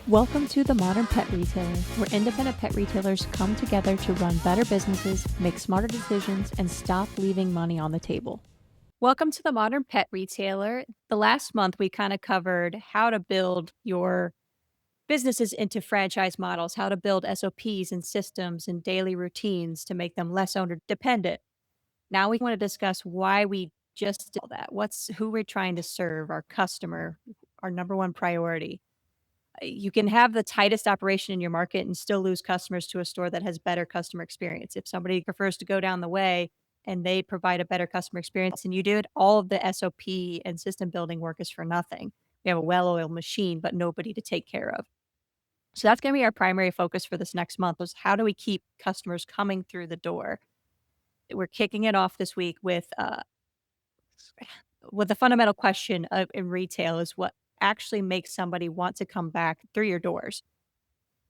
Welcome to the Modern Pet Retailer, where independent pet retailers come together to run better businesses, make smarter decisions, and stop leaving money on the table. Welcome to the Modern Pet Retailer. The last month, we kind of covered how to build your businesses into franchise models, how to build SOPs and systems and daily routines to make them less owner dependent. Now we want to discuss why we just did all that. What's who we're trying to serve, our customer, our number one priority. You can have the tightest operation in your market and still lose customers to a store that has better customer experience. If somebody prefers to go down the way and they provide a better customer experience and you do it, all of the SOP and system building work is for nothing. We have a well-oiled machine, but nobody to take care of. So that's going to be our primary focus for this next month was how do we keep customers coming through the door? We're kicking it off this week with the fundamental question of in retail is what actually makes somebody want to come back through your doors.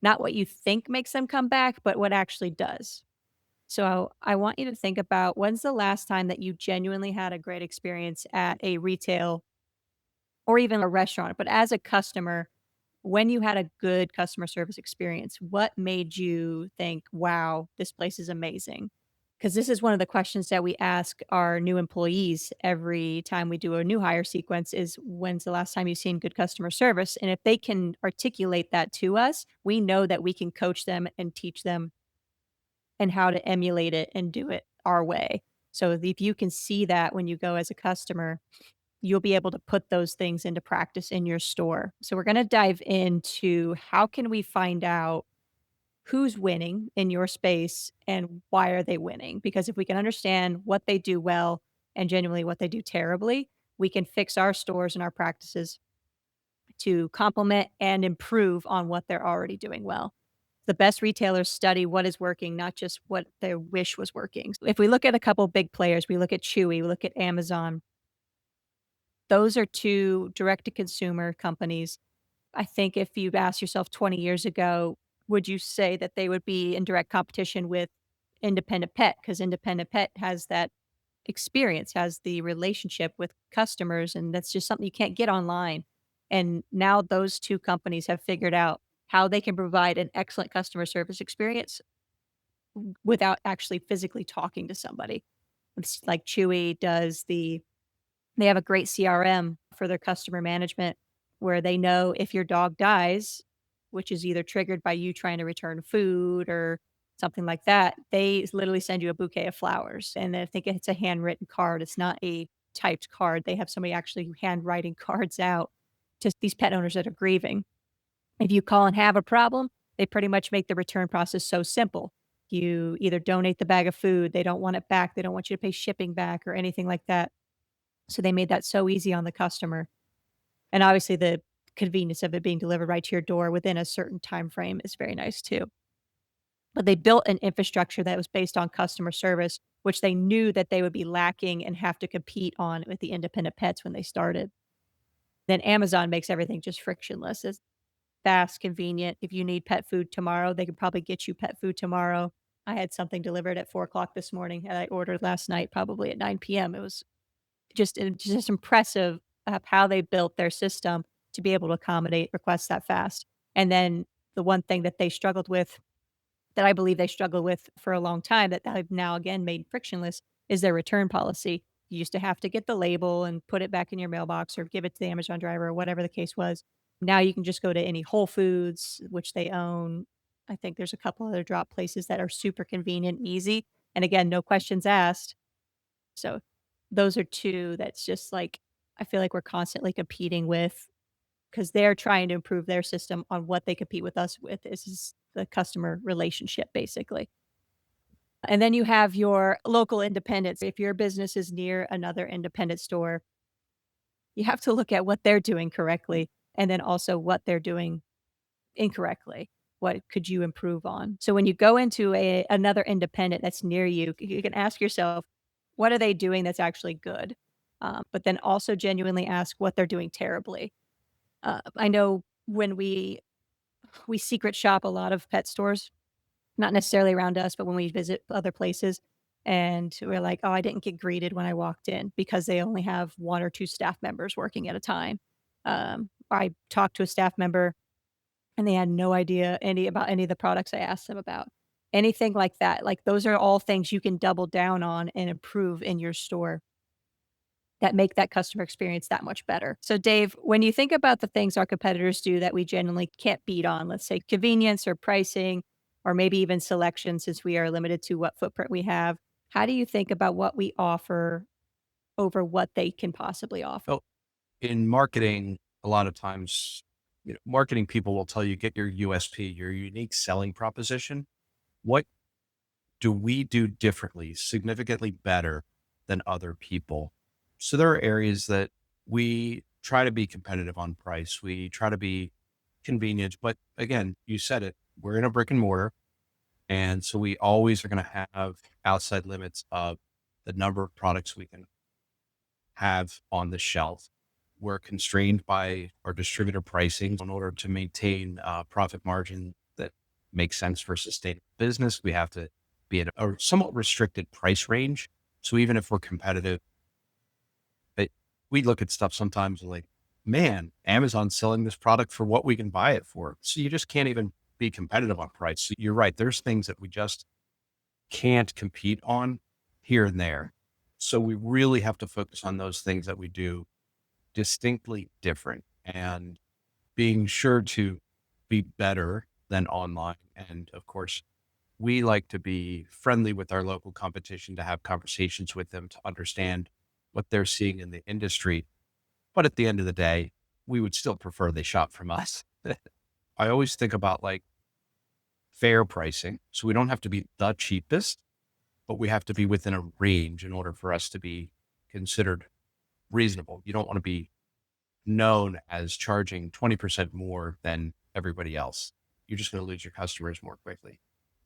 Not what you think makes them come back, but what actually does. So I want you to think about when's the last time that you genuinely had a great experience at a retail or even a restaurant, but as a customer, when you had a good customer service experience, what made you think, wow, this place is amazing? Because this is one of the questions that we ask our new employees every time we do a new hire sequence is when's the last time you've seen good customer service? And if they can articulate that to us, we know that we can coach them and teach them and how to emulate it and do it our way. So if you can see that when you go as a customer, you'll be able to put those things into practice in your store. So we're going to dive into how can we find out who's winning in your space and why are they winning? Because if we can understand what they do well and genuinely what they do terribly, we can fix our stores and our practices to complement and improve on what they're already doing well. The best retailers study what is working, not just what they wish was working. So if we look at a couple big players, we look at Chewy, we look at Amazon. Those are two direct to consumer companies. I think if you've asked yourself 20 years ago, would you say that they would be in direct competition with independent pet? Because independent pet has that experience, has the relationship with customers, and that's just something you can't get online. And now those two companies have figured out how they can provide an excellent customer service experience without actually physically talking to somebody. It's like Chewy does they have a great CRM for their customer management where they know if your dog dies, which is either triggered by you trying to return food or something like that, they literally send you a bouquet of flowers. And I think it's a handwritten card. It's not a typed card. They have somebody actually handwriting cards out to these pet owners that are grieving. If you call and have a problem, they pretty much make the return process so simple. You either donate the bag of food, they don't want it back, they don't want you to pay shipping back or anything like that. So they made that so easy on the customer. And obviously the convenience of it being delivered right to your door within a certain time frame is very nice too. But they built an infrastructure that was based on customer service, which they knew that they would be lacking and have to compete on with the independent pets when they started. Then Amazon makes everything just frictionless. It's fast, convenient. If you need pet food tomorrow, they could probably get you pet food tomorrow. I had something delivered at 4 o'clock this morning and I ordered last night probably at 9 p.m. It was just impressive of how they built their system to be able to accommodate requests that fast. And then the one thing that they struggled with, that I believe they struggled with for a long time that they've now again made frictionless, is their return policy. You used to have to get the label and put it back in your mailbox or give it to the Amazon driver or whatever the case was. Now you can just go to any Whole Foods, which they own. I think there's a couple other drop places that are super convenient and easy. And again, no questions asked. So those are 2 that's just like I feel like we're constantly competing with because 'cause they're trying to improve their system on what they compete with us with. This is the customer relationship, basically. And then you have your local independents. If your business is near another independent store, you have to look at what they're doing correctly and then also what they're doing incorrectly. What could you improve on? So when you go into another independent that's near you, you can ask yourself, what are they doing that's actually good? But then also genuinely ask what they're doing terribly. I know when we secret shop a lot of pet stores, not necessarily around us, but when we visit other places, and we're like, "Oh, I didn't get greeted when I walked in," because they only have 1 or 2 staff members working at a time. I talked to a staff member and they had no idea any of the products I asked them about. Anything like that, like, those are all things you can double down on and improve in your store that make that customer experience that much better. So, Dave, when you think about the things our competitors do that we genuinely can't beat on, let's say convenience or pricing, or maybe even selection, since we are limited to what footprint we have, how do you think about what we offer over what they can possibly offer? Well, in marketing, a lot of times, marketing people will tell you get your USP, your unique selling proposition. What do we do differently, significantly better than other people? So there are areas that we try to be competitive on price. We try to be convenient, but again, you said it, we're in a brick and mortar. And so we always are going to have outside limits of the number of products we can have on the shelf. We're constrained by our distributor pricing in order to maintain profit margin that makes sense for sustainable business. We have to be at a somewhat restricted price range. So even if we're competitive, but we look at stuff sometimes like, man, Amazon's selling this product for what we can buy it for. So you just can't even be competitive on price. So you're right. There's things that we just can't compete on here and there. So we really have to focus on those things that we do distinctly different and being sure to be better than online. And of course, we like to be friendly with our local competition, to have conversations with them, to understand what they're seeing in the industry. But at the end of the day, we would still prefer they shop from us. I always think about like fair pricing. So we don't have to be the cheapest, but we have to be within a range in order for us to be considered reasonable. You don't want to be known as charging 20% more than everybody else. You're just going to lose your customers more quickly.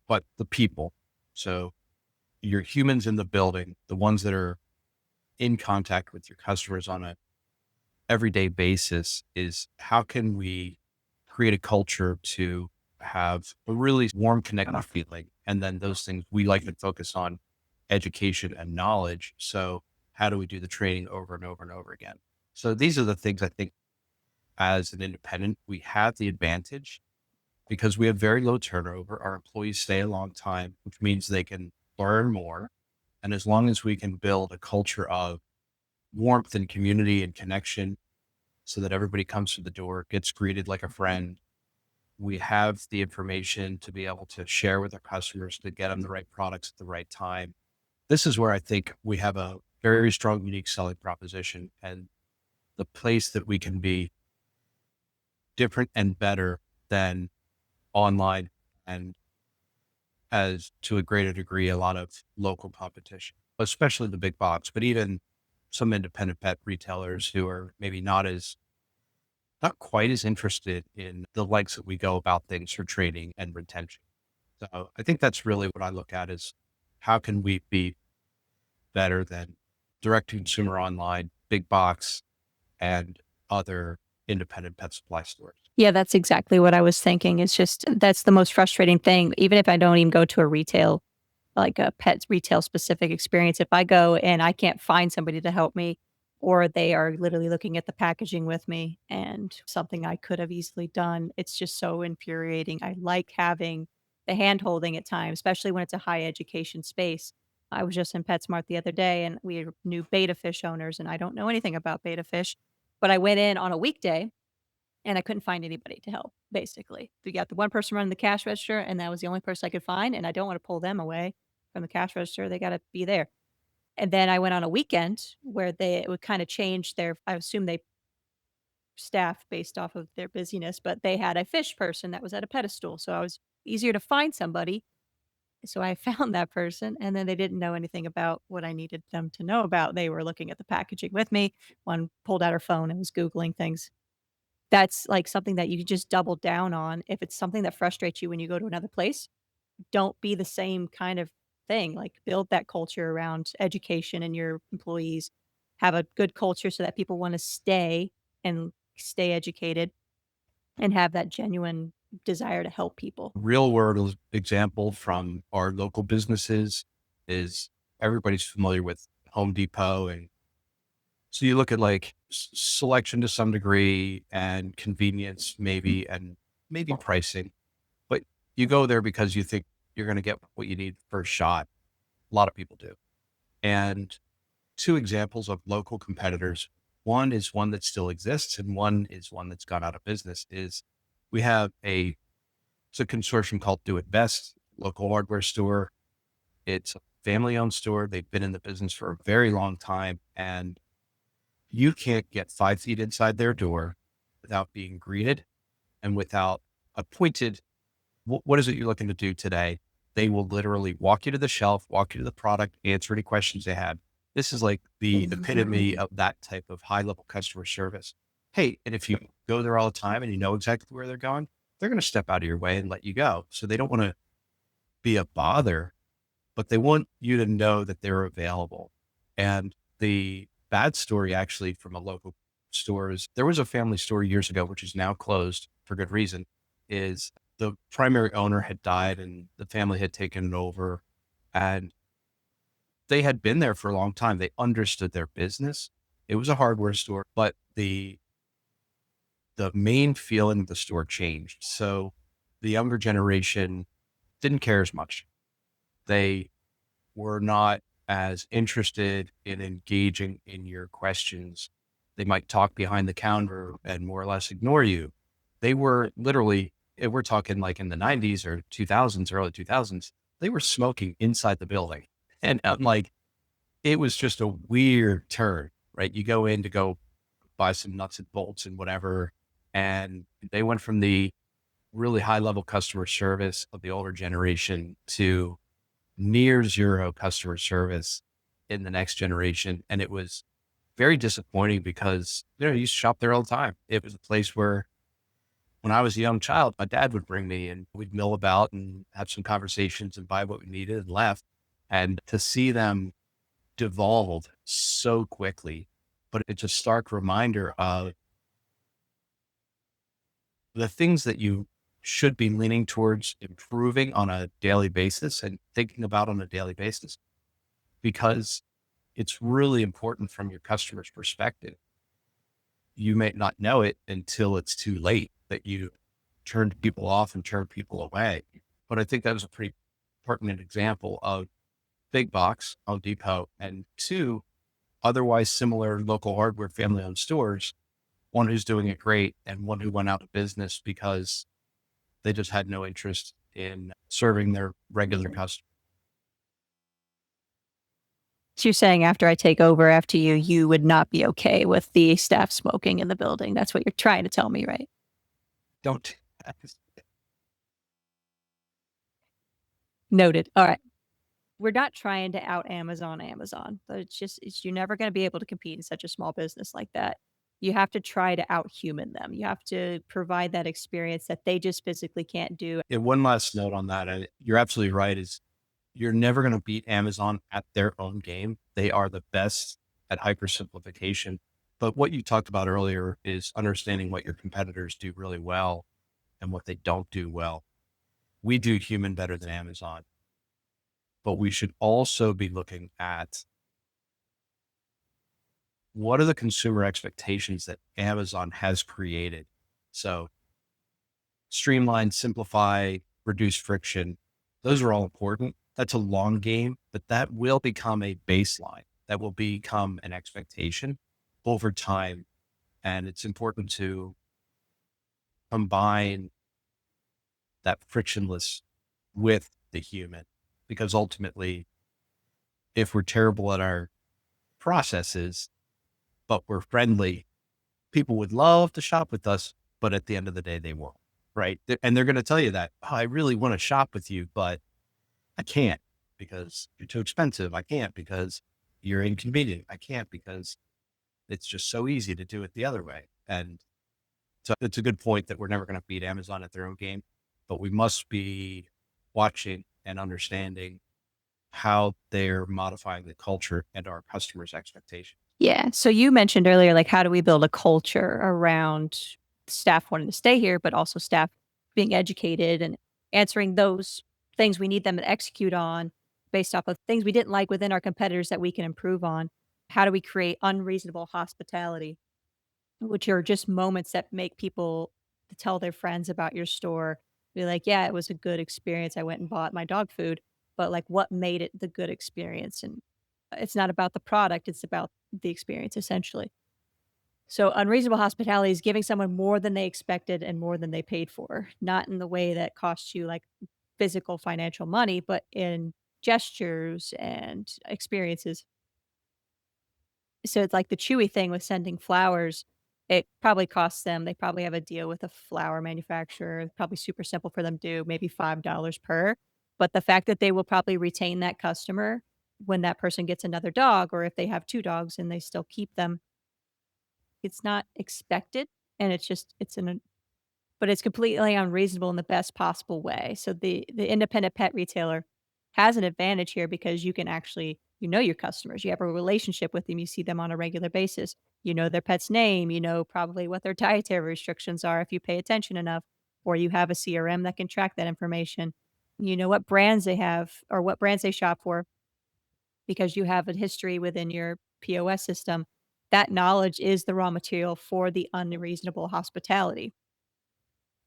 But the people, so your humans in the building, the ones that are in contact with your customers on a everyday basis, is how can we create a culture to have a really warm, connected feeling? And then those things we like to focus on education and knowledge. So how do we do the training over and over and over again? So these are the things I think as an independent, we have the advantage because we have very low turnover. Our employees stay a long time, which means they can learn more. And as long as we can build a culture of warmth and community and connection so that everybody comes through the door, gets greeted like a friend, we have the information to be able to share with our customers to get them the right products at the right time. This is where I think we have a very strong, unique selling proposition and the place that we can be different and better than online and as to a greater degree, a lot of local competition, especially the big box, but even some independent pet retailers who are maybe not quite as interested in the likes that we go about things for training and retention. So I think that's really what I look at is how can we be better than direct to consumer online, big box, and other independent pet supply stores. Yeah, that's exactly what I was thinking. It's just that's the most frustrating thing. Even if I don't even go to a retail, like a pet retail specific experience, if I go and I can't find somebody to help me, or they are literally looking at the packaging with me and something I could have easily done, it's just so infuriating. I like having the hand holding at times, especially when it's a high education space. I was just in PetSmart the other day and we are new beta fish owners, and I don't know anything about beta fish, but I went in on a weekday and I couldn't find anybody to help, basically. We got the one person running the cash register, and that was the only person I could find, and I don't wanna pull them away from the cash register, they gotta be there. And then I went on a weekend where they would kinda change their I assume they staff based off of their busyness, but they had a fish person that was at a pedestal, so I was easier to find somebody, so I found that person, and then they didn't know anything about what I needed them to know about. They were looking at the packaging with me. One pulled out her phone and was Googling things. That's, like, something that you could just double down on. If it's something that frustrates you when you go to another place, don't be the same kind of thing, like, build that culture around education and your employees. Have a good culture so that people wanna stay and stay educated and have that genuine desire to help people. Real world example from our local businesses is everybody's familiar with Home Depot. And so you look at like selection to some degree and convenience maybe, and maybe pricing, but you go there because you think you're going to get what you need first shot. A lot of people do. And two examples of local competitors. One is one that still exists, and one is one that's gone out of business. Is we have it's a consortium called Do It Best, local hardware store. It's a family-owned store. They've been in the business for a very long time, and you can't get 5 feet inside their door without being greeted and without a pointed, what is it you're looking to do today? They will literally walk you to the shelf, walk you to the product, answer any questions they have. This is like the epitome of that type of high level customer service. Hey, and if you go there all the time and you know exactly where they're going, they're going to step out of your way and let you go. So they don't want to be a bother, but they want you to know that they're available. And the bad story actually from a local store is there was a family store years ago, which is now closed for good reason, is the primary owner had died and the family had taken it over, and they had been there for a long time. They understood their business. It was a hardware store, but the main feeling of the store changed. So the younger generation didn't care as much. They were not as interested in engaging in your questions. They might talk behind the counter and more or less ignore you. They were literally, if we're talking like in the 90s or 2000s, early 2000s, they were smoking inside the building. And I'm like, it was just a weird turn, right? You go in to go buy some nuts and bolts and whatever. And they went from the really high level customer service of the older generation to near zero customer service in the next generation. And it was very disappointing because, you used to shop there all the time. It was a place where when I was a young child, my dad would bring me and we'd mill about and have some conversations and buy what we needed and left. And to see them devolved so quickly, but it's a stark reminder of the things that you should be leaning towards improving on a daily basis and thinking about on a daily basis, because it's really important from your customer's perspective. You may not know it until it's too late that you turned people off and turned people away. But I think that was a pretty pertinent example of big box, Home Depot, and two otherwise similar local hardware family owned stores, one who's doing it great and one who went out of business because they just had no interest in serving their regular customers. So you're saying after I take over after you, you would not be okay with the staff smoking in the building. That's what you're trying to tell me, right? Don't. Noted. All right. We're not trying to out Amazon. But you're never going to be able to compete in such a small business like that. You have to try to out human them. You have to provide that experience that they just physically can't do. And one last note on that. You're absolutely right. Is you're never going to beat Amazon at their own game. They are the best at hypersimplification. But what you talked about earlier is understanding what your competitors do really well and what they don't do well. We do human better than Amazon, but we should also be looking at what are the consumer expectations that Amazon has created. So streamline, simplify, reduce friction. Those are all important. That's a long game, but that will become a baseline. That will become an expectation over time. And it's important to combine that frictionless with the human, because ultimately, if we're terrible at our processes, but we're friendly, people would love to shop with us, but at the end of the day, they won't. Right. And they're going to tell you that, oh, I really want to shop with you, but I can't because you're too expensive. I can't because you're inconvenient. I can't because it's just so easy to do it the other way. And so it's a good point that we're never going to beat Amazon at their own game, but we must be watching and understanding how they're modifying the culture and our customers' expectations. Yeah. So you mentioned earlier, like, how do we build a culture around staff wanting to stay here, but also staff being educated and answering those things we need them to execute on based off of things we didn't like within our competitors that we can improve on? How do we create unreasonable hospitality, which are just moments that make people to tell their friends about your store. Be like, "Yeah, it was a good experience. I went and bought my dog food." But, like, what made it the good experience? And it's not about the product, it's about the experience, essentially. So, unreasonable hospitality is giving someone more than they expected and more than they paid for, not in the way that costs you, like, physical financial money, but in gestures and experiences. So it's like the Chewy thing with sending flowers, it probably costs them they probably have a deal with a flower manufacturer, it's probably super simple for them to do, maybe $5 per, but the fact that they will probably retain that customer when that person gets another dog, or if they have 2 dogs and they still keep them, it's not expected, and it's an but it's completely unreasonable in the best possible way. So the independent pet retailer has an advantage here because you can actually you know your customers, you have a relationship with them, you see them on a regular basis. You know their pet's name, you know probably what their dietary restrictions are if you pay attention enough, or you have a CRM that can track that information. You know what brands they have or what brands they shop for because you have a history within your POS system. That knowledge is the raw material for the unreasonable hospitality.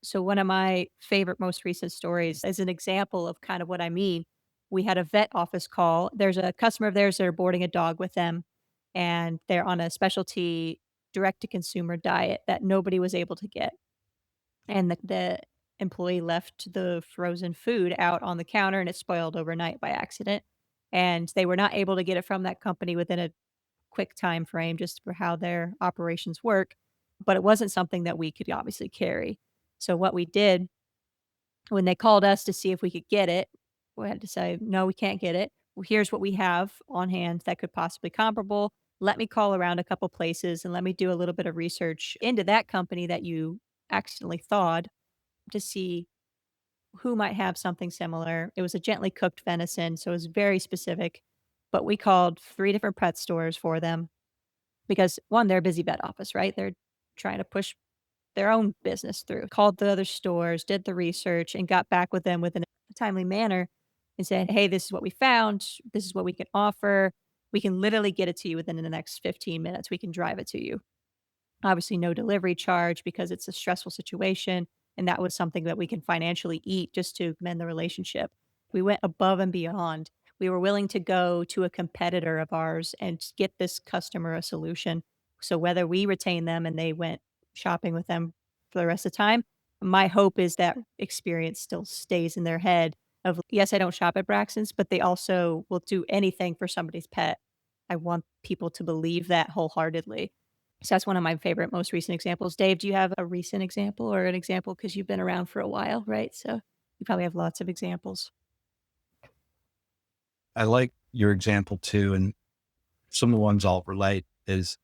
So one of my favorite most recent stories is an example of kind of what I mean. We had a vet office call. There's a customer of theirs that are boarding a dog with them, and they're on a specialty direct to consumer diet that nobody was able to get. And the employee left the frozen food out on the counter and it spoiled overnight by accident. And they were not able to get it from that company within a quick time frame just for how their operations work, but it wasn't something that we could obviously carry. So what we did when they called us to see if we could get it, we had to say, "No, we can't get it. Well, here's what we have on hand that could possibly comparable. Let me call around a couple places and let me do a little bit of research into that company that you accidentally thawed to see who might have something similar." It was a gently cooked venison, so it was very specific, but we called 3 different pet stores for them because, 1, they're a busy vet office, right? They're trying to push their own business through. Called the other stores, did the research, and got back with them within a timely manner and said, "Hey, this is what we found. This is what we can offer. We can literally get it to you within the next 15 minutes. We can drive it to you." Obviously, no delivery charge because it's a stressful situation, and that was something that we can financially eat just to mend the relationship. We went above and beyond. We were willing to go to a competitor of ours and get this customer a solution. So whether we retain them and they went shopping with them for the rest of the time, my hope is that experience still stays in their head of, "Yes, I don't shop at Braxton's, but they also will do anything for somebody's pet." I want people to believe that wholeheartedly. So that's one of my favorite most recent examples. Dave, do you have a recent example or an example because 'cause you've been around for a while, right? So you probably have lots of examples. I like your example too. And some of the ones I'll relate is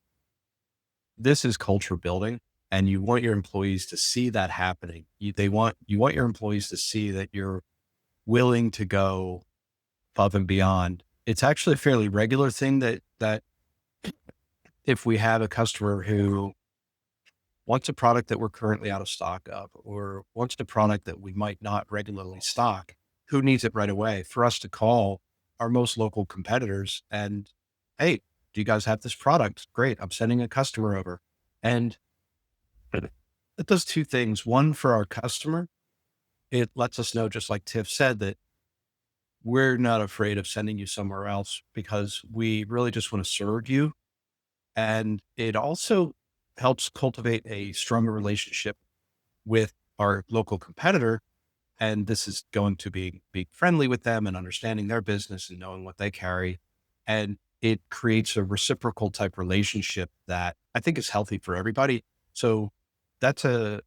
this is culture building and you want your employees to see that happening. You want your employees to see that you're willing to go above and beyond. It's actually a fairly regular thing that if we have a customer who wants a product that we're currently out of stock of, or wants a product that we might not regularly stock, who needs it right away, for us to call our most local competitors and, "Hey, do you guys have this product? Great. I'm sending a customer over." And it does 2 things. One, for our customer, it lets us know, just like Tiff said, that we're not afraid of sending you somewhere else because we really just want to serve you. And it also helps cultivate a stronger relationship with our local competitor. And this is going to be friendly with them and understanding their business and knowing what they carry. And it creates a reciprocal type relationship that I think is healthy for everybody. So that's a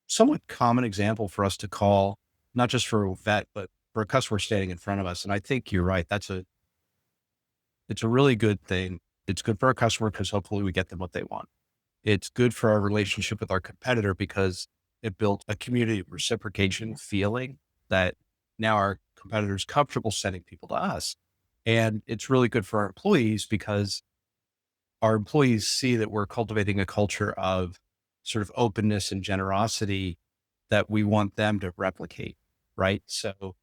somewhat common example for us to call, not just for a vet, but for a customer standing in front of us. And I think you're right. It's a really good thing. It's good for our customer because hopefully we get them what they want. It's good for our relationship with our competitor because it built a community of reciprocation feeling that now our competitor's comfortable sending people to us. And it's really good for our employees because our employees see that we're cultivating a culture of sort of openness and generosity that we want them to replicate. Right. So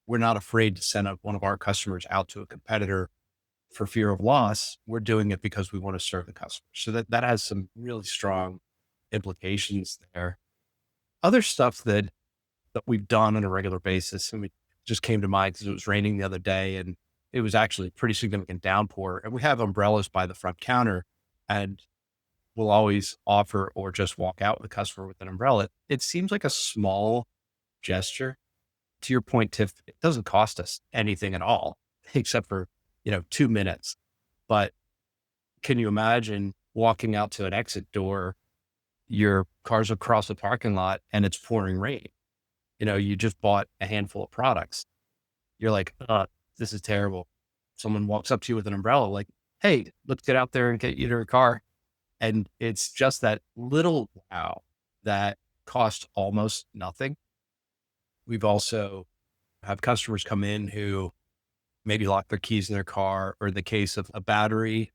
we're not afraid to send one of our customers out to a competitor for fear of loss. We're doing it because we want to serve the customer. So that has some really strong implications there. Other stuff that we've done on a regular basis, and it just came to mind because it was raining the other day and it was actually a pretty significant downpour. And we have umbrellas by the front counter, and we'll always offer or just walk out with a customer with an umbrella. It seems like a small gesture. To your point, Tiff, it doesn't cost us anything at all, except for, 2 minutes. But can you imagine walking out to an exit door, your car's across the parking lot and it's pouring rain? You just bought a handful of products. You're like, this is terrible. Someone walks up to you with an umbrella, like, hey, let's get out there and get you to your car. And it's just that little wow that costs almost nothing. We've also have customers come in who maybe lock their keys in their car, or in the case of a battery,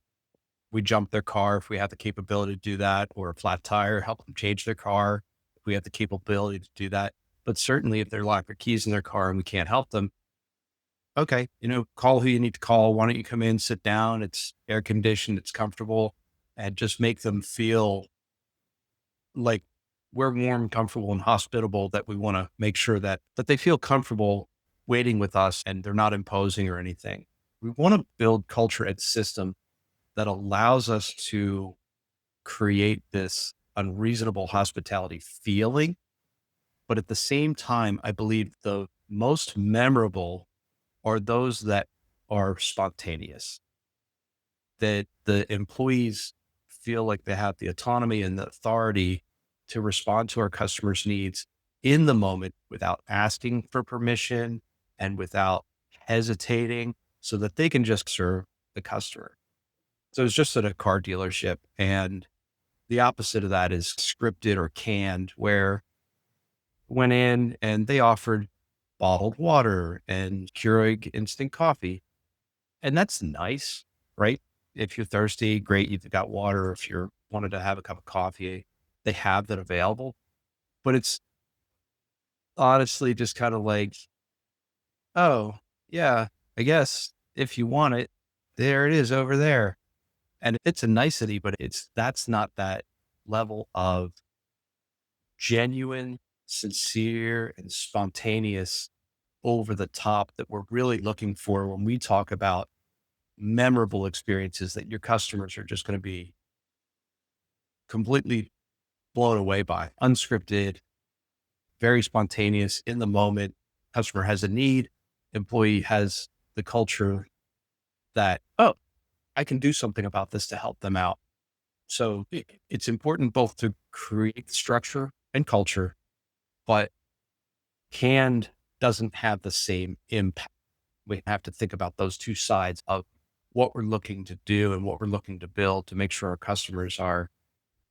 we jump their car if we have the capability to do that, or a flat tire, help them change their car if we have the capability to do that. But certainly if they're locked their keys in their car and we can't help them, okay, call who you need to call. Why don't you come in, sit down? It's air conditioned, it's comfortable, and just make them feel like we're warm, comfortable, and hospitable, that we want to make sure that they feel comfortable waiting with us and they're not imposing or anything. We want to build culture and system that allows us to create this unreasonable hospitality feeling. But at the same time, I believe the most memorable are those that are spontaneous, that the employees feel like they have the autonomy and the authority to respond to our customers' needs in the moment without asking for permission and without hesitating, so that they can just serve the customer. So it's just at a car dealership. And the opposite of that is scripted or canned, where went in and they offered bottled water and Keurig instant coffee. And that's nice, right? If you're thirsty, great, you've got water. If you're wanted to have a cup of coffee, they have that available. But it's honestly just kind of like, oh, yeah, I guess if you want it, there it is over there. And it's a nicety, but that's not that level of genuine, sincere, and spontaneous, over the top that we're really looking for when we talk about memorable experiences that your customers are just going to be completely blown away by. Unscripted, very spontaneous, in the moment. Customer has a need, employee has the culture that, oh, I can do something about this to help them out. So it's important both to create structure and culture, but canned doesn't have the same impact. We have to think about those two sides of what we're looking to do and what we're looking to build to make sure our customers are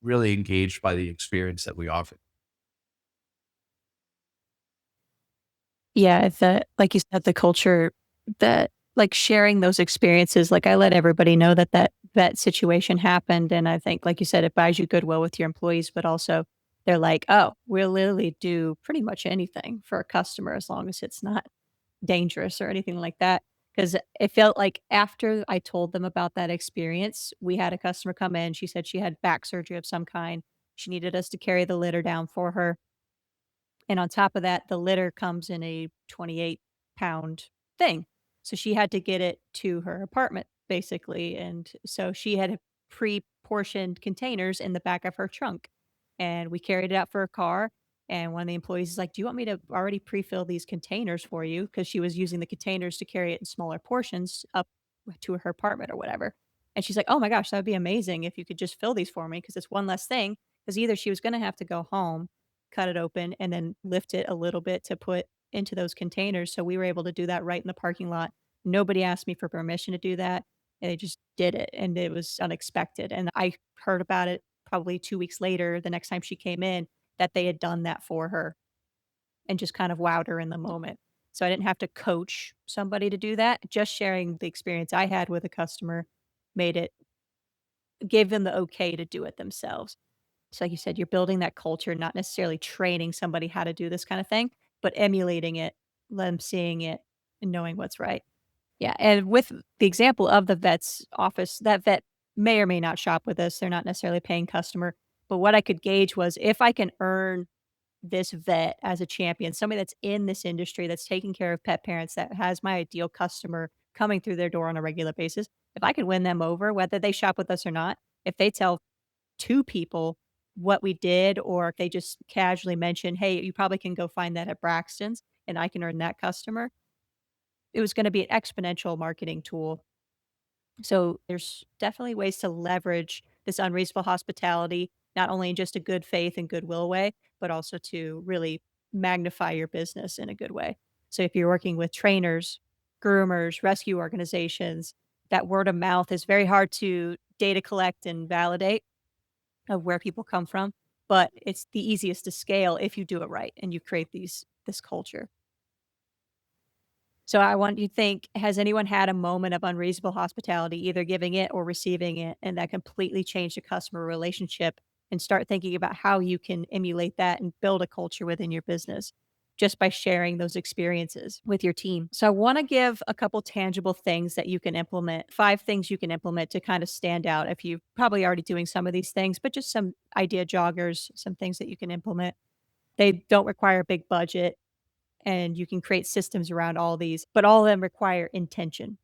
really engaged by the experience that we offer. Yeah, the like you said, the culture that like sharing those experiences, like I let everybody know that that situation happened, and I think, like you said, it buys you goodwill with your employees, but also they're like, "Oh, we'll literally do pretty much anything for a customer as long as it's not dangerous or anything like that." Because it felt like after I told them about that experience, we had a customer come in, she said she had back surgery of some kind. She needed us to carry the litter down for her. And on top of that, the litter comes in a 28-pound thing. So she had to get it to her apartment, basically, and so she had pre-portioned containers in the back of her trunk, and we carried it out for her car, and one of the employees is like, "Do you want me to already pre-fill these containers for you?" Because she was using the containers to carry it in smaller portions up to her apartment or whatever, and she's like, "Oh my gosh, that would be amazing if you could just fill these for me, because it's one less thing." Because either she was gonna have to go home, cut it open, and then lift it a little bit to put into those containers, so we were able to do that right in the parking lot. Nobody asked me for permission to do that, and they just did it, and it was unexpected, and I heard about it probably 2 weeks later, the next time she came in, that they had done that for her and just kind of wowed her in the moment. So I didn't have to coach somebody to do that, just sharing the experience I had with a customer made it gave them the okay to do it themselves. So like you said, you're building that culture, not necessarily training somebody how to do this kind of thing, but emulating it, them seeing it and knowing what's right. Yeah, and with the example of the vet's office, that vet may or may not shop with us. They're not necessarily a paying customer, but what I could gauge was if I can earn this vet as a champion, somebody that's in this industry that's taking care of pet parents, that has my ideal customer coming through their door on a regular basis, if I could win them over, whether they shop with us or not, if they tell 2 people what we did, or if they just casually mention, "Hey, you probably can go find that at Braxton's," and I can earn that customer, it was gonna be an exponential marketing tool. So there's definitely ways to leverage this unreasonable hospitality, not only in just a good faith and goodwill way, but also to really magnify your business in a good way. So if you're working with trainers, groomers, rescue organizations, that word of mouth is very hard to data collect and validate of where people come from, but it's the easiest to scale if you do it right and you create this culture. So I want you to think, has anyone had a moment of unreasonable hospitality, either giving it or receiving it, and that completely changed the customer relationship? And start thinking about how you can emulate that and build a culture within your business just by sharing those experiences with your team. So I want to give a couple tangible things that you can implement, 5 things you can implement to kind of stand out if you're probably already doing some of these things, but just some idea joggers, some things that you can implement. They don't require a big budget and you can create systems around all these, but all of them require intention.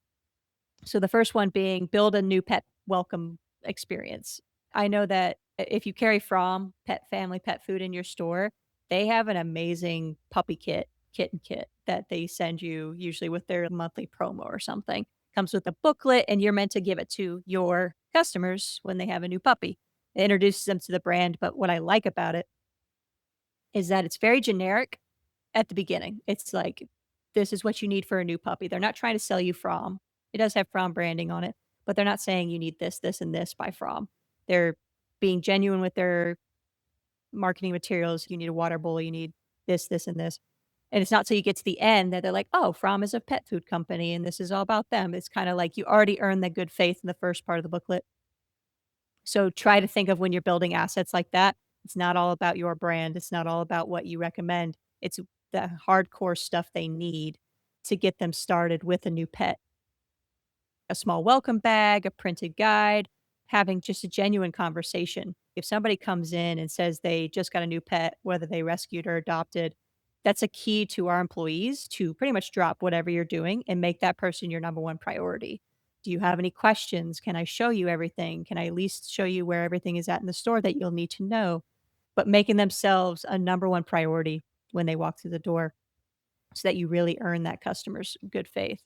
So the first one being build a new pet welcome experience. I know that if you carry From Pet Family Pet Food in your store, they have an amazing puppy kitten kit that they send you usually with their monthly promo or something. Comes with a booklet and you're meant to give it to your customers when they have a new puppy. It introduces them to the brand, but what I like about it is that it's very generic at the beginning. It's like, "This is what you need for a new puppy." They're not trying to sell you From. It does have From branding on it, but they're not saying you need this, this, and this by From. They're being genuine with their marketing materials. You need a water bowl, you need this, and this. And it's not till you get to the end that they're like, "Oh, From is a pet food company, and this is all about them." It's kinda like you already earned the good faith in the first part of the booklet. So try to think of when you're building assets like that, it's not all about your brand, it's not all about what you recommend. It's the hardcore stuff they need to get them started with a new pet. A small welcome bag, a printed guide, having just a genuine conversation. If somebody comes in and says they just got a new pet, whether they rescued or adopted, that's a key to our employees to pretty much drop whatever you're doing and make that person your number one priority. Do you have any questions? Can I show you everything? Can I at least show you where everything is at in the store that you'll need to know? But making themselves a number one priority when they walk through the door so that you really earn that customer's good faith.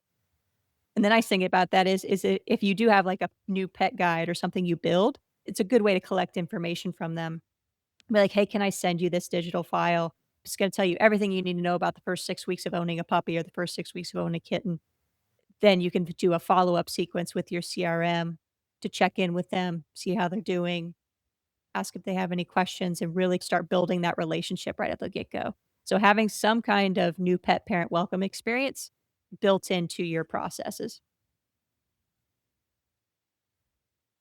And the nice thing about that is if you do have, like, a new pet guide or something you build, it's a good way to collect information from them. Be like, "Hey, can I send you this digital file? It's gonna tell you everything you need to know about the first 6 weeks of owning a puppy or the first 6 weeks of owning a kitten." Then you can do a follow-up sequence with your CRM to check in with them, see how they're doing, ask if they have any questions, and really start building that relationship right at the get-go. So having some kind of new pet parent welcome experience built into your processes.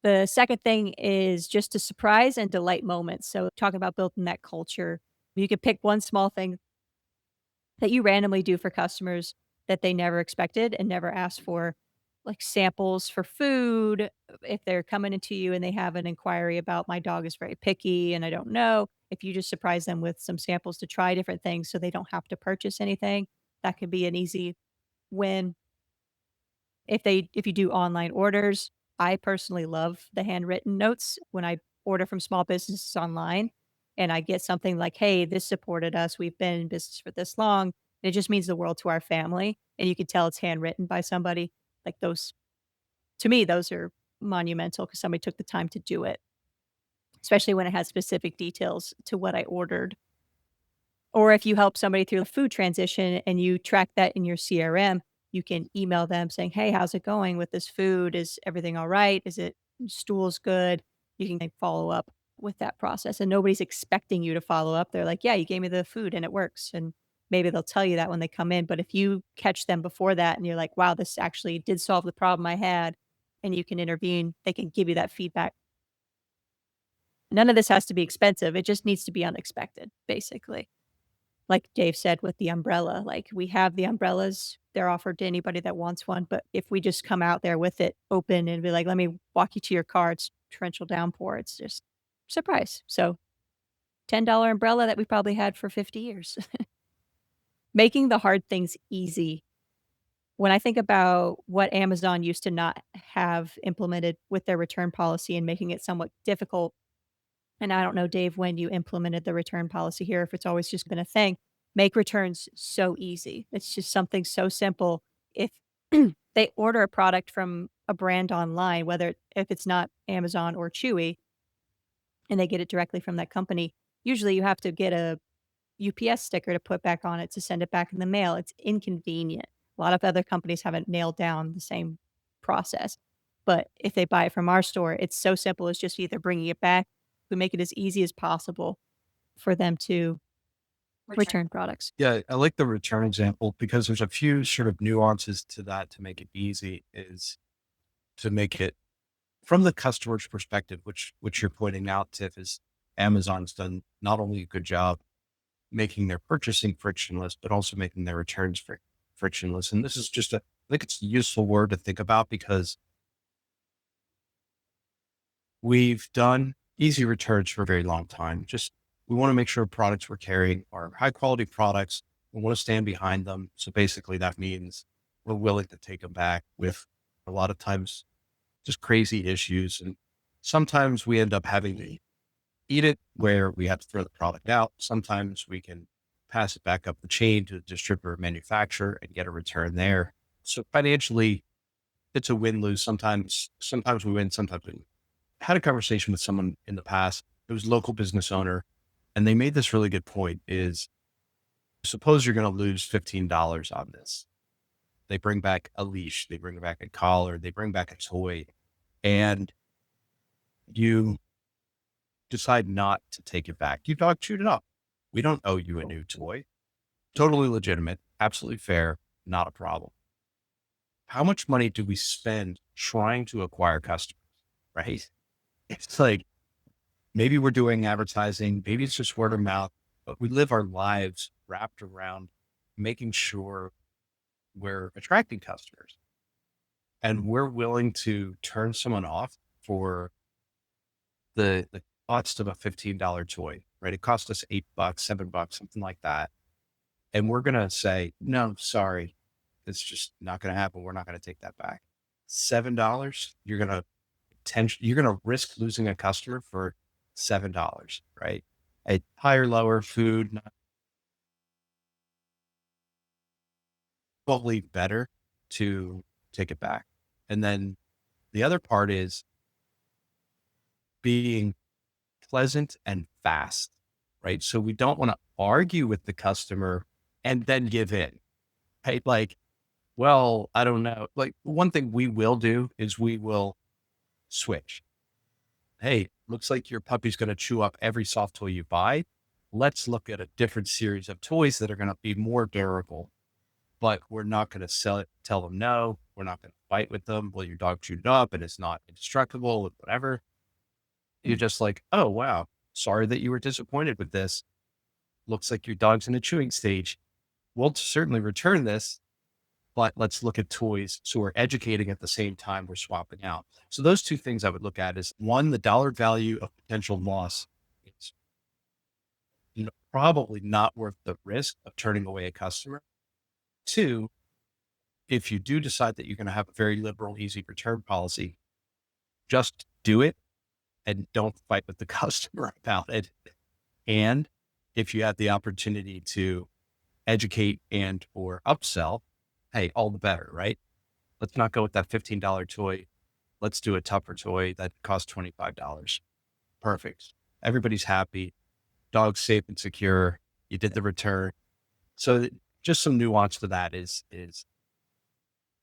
The second thing is just to surprise and delight moments. So talking about building that culture, you could pick one small thing that you randomly do for customers that they never expected and never asked for, like samples for food. If they're coming into you and they have an inquiry about my dog is very picky and I don't know, if you just surprise them with some samples to try different things so they don't have to purchase anything, that could be an easy win. If you do online orders, I personally love the handwritten notes when I order from small businesses online and I get something like, "Hey, this supported us. We've been in business for this long." And it just means the world to our family, and you can tell it's handwritten by somebody. Like those to me, those are monumental because somebody took the time to do it, especially when it has specific details to what I ordered. Or if you help somebody through a food transition and you track that in your CRM, you can email them saying, "Hey, how's it going with this food? Is everything all right? Is it stool's good?" You can like, follow up with that process and nobody's expecting you to follow up. They're like, "Yeah, you gave me the food and it works." And maybe they'll tell you that when they come in, but if you catch them before that and you're like, "Wow, this actually did solve the problem I had," and you can intervene, they can give you that feedback. None of this has to be expensive. It just needs to be unexpected, basically. Like Dave said with the umbrella, like, we have the umbrellas, they're offered to anybody that wants one, but if we just come out there with it open and be like, "Let me walk you to your car, it's torrential downpour," it's just surprise. So, $10 umbrella that we probably had for 50 years. Making the hard things easy. When I think about what Amazon used to not have implemented with their return policy and making it somewhat difficult, and I don't know, Dave, when you implemented the return policy here, if it's always just been a thing, make returns so easy. It's just something so simple. If they order a product from a brand online, whether if it's not Amazon or Chewy, and they get it directly from that company, usually you have to get a UPS sticker to put back on it to send it back in the mail. It's inconvenient. A lot of other companies haven't nailed down the same process. But if they buy it from our store, it's so simple. It's just either bringing it back. We make it as easy as possible for them to return products. Yeah, I like the return example because there's a few sort of nuances to that to make it easy is to make it from the customer's perspective, which you're pointing out, Tiff, is Amazon's done not only a good job making their purchasing frictionless, but also making their returns frictionless. And this is just I think it's a useful word to think about because we've done easy returns for a very long time. Just we want to make sure products we're carrying are high quality products. We want to stand behind them. So basically that means we're willing to take them back with a lot of times just crazy issues. And sometimes we end up having to eat it where we have to throw the product out. Sometimes we can pass it back up the chain to the distributor or manufacturer and get a return there. So financially, it's a win-lose. Sometimes we win, sometimes we lose. I had a conversation with someone in the past. It was a local business owner, and they made this really good point is suppose you're going to lose $15 on this. They bring back a leash, they bring back a collar, they bring back a toy, and you decide not to take it back. You dog chewed it up. We don't owe you a new toy. Totally legitimate, absolutely fair, not a problem. How much money do we spend trying to acquire customers, right? It's like maybe we're doing advertising, maybe it's just word of mouth, but we live our lives wrapped around making sure we're attracting customers and we're willing to turn someone off for the cost of a $15 toy, right? It cost us $8, $7, something like that. And we're going to say, no, sorry, it's just not going to happen. We're not going to take that back. $7, you're going to risk losing a customer for $7, right? A higher, lower food, not probably better to take it back. And then the other part is being pleasant and fast, right? So we don't want to argue with the customer and then give in, right? Like, well, I don't know. Like one thing we will do is we will switch. Hey, looks like your puppy's going to chew up every soft toy you buy. Let's look at a different series of toys that are going to be more durable, but we're not going to tell them no. We're not going to fight with them. Well, your dog chewed it up and it's not indestructible and whatever. You're just like, oh, wow. Sorry that you were disappointed with this. Looks like your dog's in a chewing stage. We'll certainly return this, but let's look at toys. So we're educating at the same time we're swapping out. So those two things I would look at is one, the dollar value of potential loss. It's probably not worth the risk of turning away a customer. Two, if you do decide that you're going to have a very liberal, easy return policy, just do it and don't fight with the customer about it. And if you have the opportunity to educate and or upsell, hey, all the better, right? Let's not go with that $15 toy. Let's do a tougher toy that costs $25. Perfect. Everybody's happy. Dog's safe and secure. You did the return. So just some nuance to that is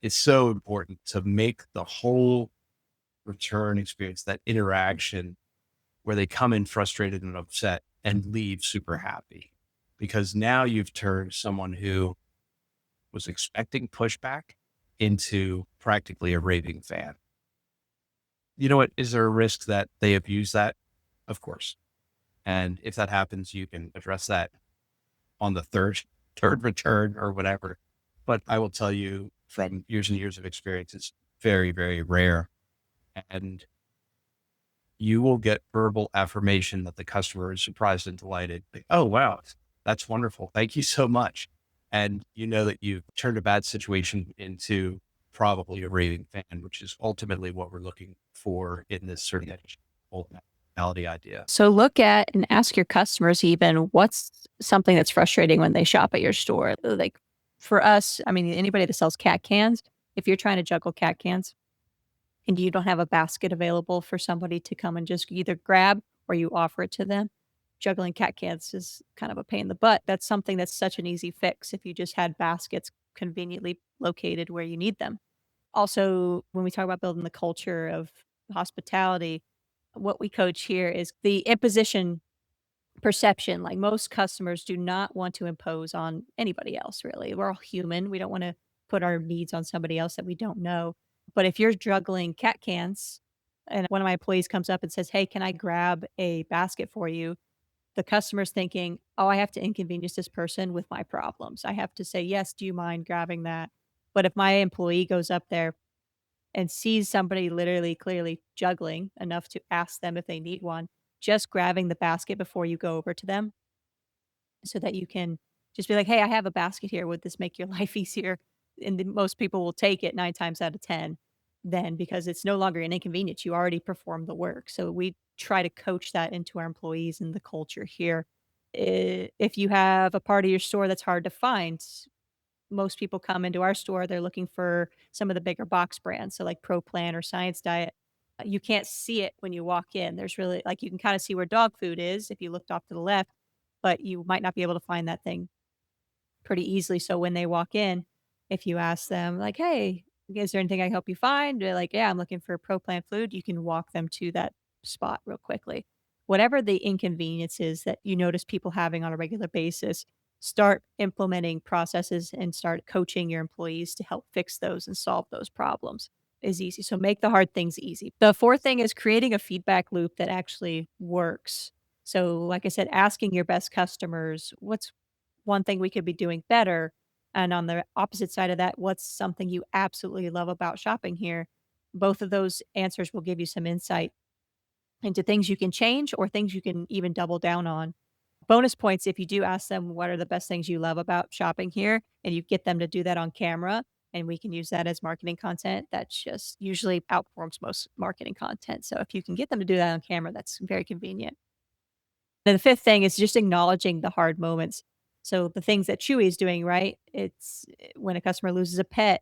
so important to make the whole return experience, that interaction where they come in frustrated and upset and leave super happy, because now you've turned someone who was expecting pushback into practically a raving fan. You know what? Is there a risk that they abuse that? Of course. And if that happens, you can address that on the third return or whatever. But I will tell you from years and years of experience, it's very, very rare. And you will get verbal affirmation that the customer is surprised and delighted. Like, oh, wow, that's wonderful. Thank you so much. And you know that you've turned a bad situation into probably a raving fan, which is ultimately what we're looking for in this sort of personality idea. So look at and ask your customers even what's something that's frustrating when they shop at your store. Like for us, I mean, anybody that sells cat cans, if you're trying to juggle cat cans and you don't have a basket available for somebody to come and just either grab or you offer it to them, juggling cat cans is kind of a pain in the butt. That's something that's such an easy fix if you just had baskets conveniently located where you need them. Also, when we talk about building the culture of hospitality, what we coach here is the imposition perception. Like most customers do not want to impose on anybody else, really. We're all human. We don't want to put our needs on somebody else that we don't know. But if you're juggling cat cans and one of my employees comes up and says, "Hey, can I grab a basket for you?" The customer's thinking, "Oh, I have to inconvenience this person with my problems. I have to say, yes, do you mind grabbing that?" But if my employee goes up there and sees somebody literally clearly juggling enough to ask them if they need one, just grabbing the basket before you go over to them so that you can just be like, "Hey, I have a basket here. Would this make your life easier?" And then most people will take it 9 times out of 10 then because it's no longer an inconvenience. You already performed the work. So we try to coach that into our employees and the culture here. If you have a part of your store that's hard to find, most people come into our store, they're looking for some of the bigger box brands, so like Pro Plan or Science Diet. You can't see it when you walk in. There's really like, you can kinda see where dog food is if you looked off to the left, but you might not be able to find that thing pretty easily, so when they walk in, if you ask them like, "Hey, is there anything I can help you find?" They're like, "Yeah, I'm looking for Pro Plan food," you can walk them to that spot real quickly. Whatever the inconvenience is that you notice people having on a regular basis, start implementing processes and start coaching your employees to help fix those and solve those problems is easy. So make the hard things easy. The fourth thing is creating a feedback loop that actually works. So, like I said, asking your best customers, "What's one thing we could be doing better?" And on the opposite side of that, "What's something you absolutely love about shopping here?" Both of those answers will give you some insight into things you can change or things you can even double down on. Bonus points if you do ask them what are the best things you love about shopping here, and you get them to do that on camera, and we can use that as marketing content. That just usually outperforms most marketing content. So if you can get them to do that on camera, that's very convenient. Then the fifth thing is just acknowledging the hard moments. So the things that Chewy is doing, right? It's when a customer loses a pet,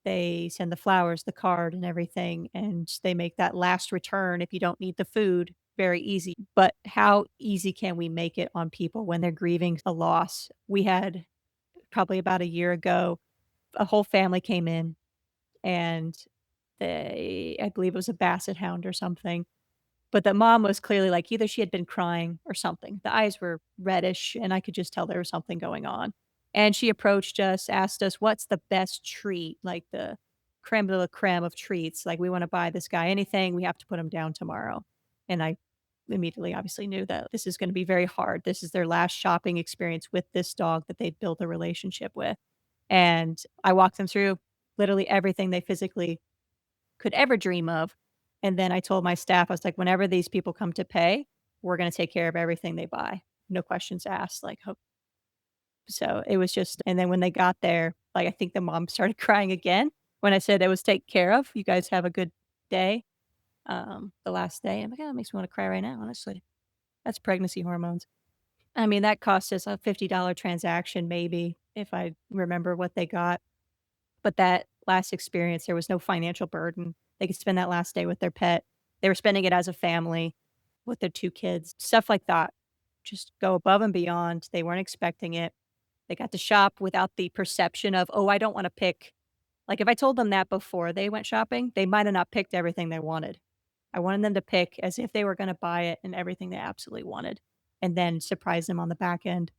they send the flowers, the card, and everything, and they make that last return if you don't need the food very easy. But how easy can we make it on people when they're grieving a loss? We had probably about a year ago, a whole family came in and I believe it was a basset hound or something, but the mom was clearly like either she had been crying or something. The eyes were reddish, and I could just tell there was something going on. And she approached us, asked us, "What's the best treat? Like the creme de la creme of treats. Like, we wanna buy this guy anything, we have to put him down tomorrow." And I immediately obviously knew that this is gonna be very hard. This is their last shopping experience with this dog that they've built a relationship with. And I walked them through literally everything they physically could ever dream of. And then I told my staff, I was like, "Whenever these people come to pay, we're gonna take care of everything they buy. No questions asked." Like, ho so it was just and then when they got there, like, I think the mom started crying again when I said it was taken care of. "You guys have a good day." The last day, I'm like, "Oh, it makes me wanna cry right now, honestly." That's pregnancy hormones. I mean, that cost us a $50 transaction maybe, if I remember what they got. But that last experience, there was no financial burden. They could spend that last day with their pet. They were spending it as a family with their 2 kids, stuff like that. Just go above and beyond. They weren't expecting it. They got to shop without the perception of, "Oh, I don't wanna pick." Like, if I told them that before they went shopping, they might have not picked everything they wanted. I wanted them to pick as if they were gonna buy it and everything they absolutely wanted, and then surprise them on the back end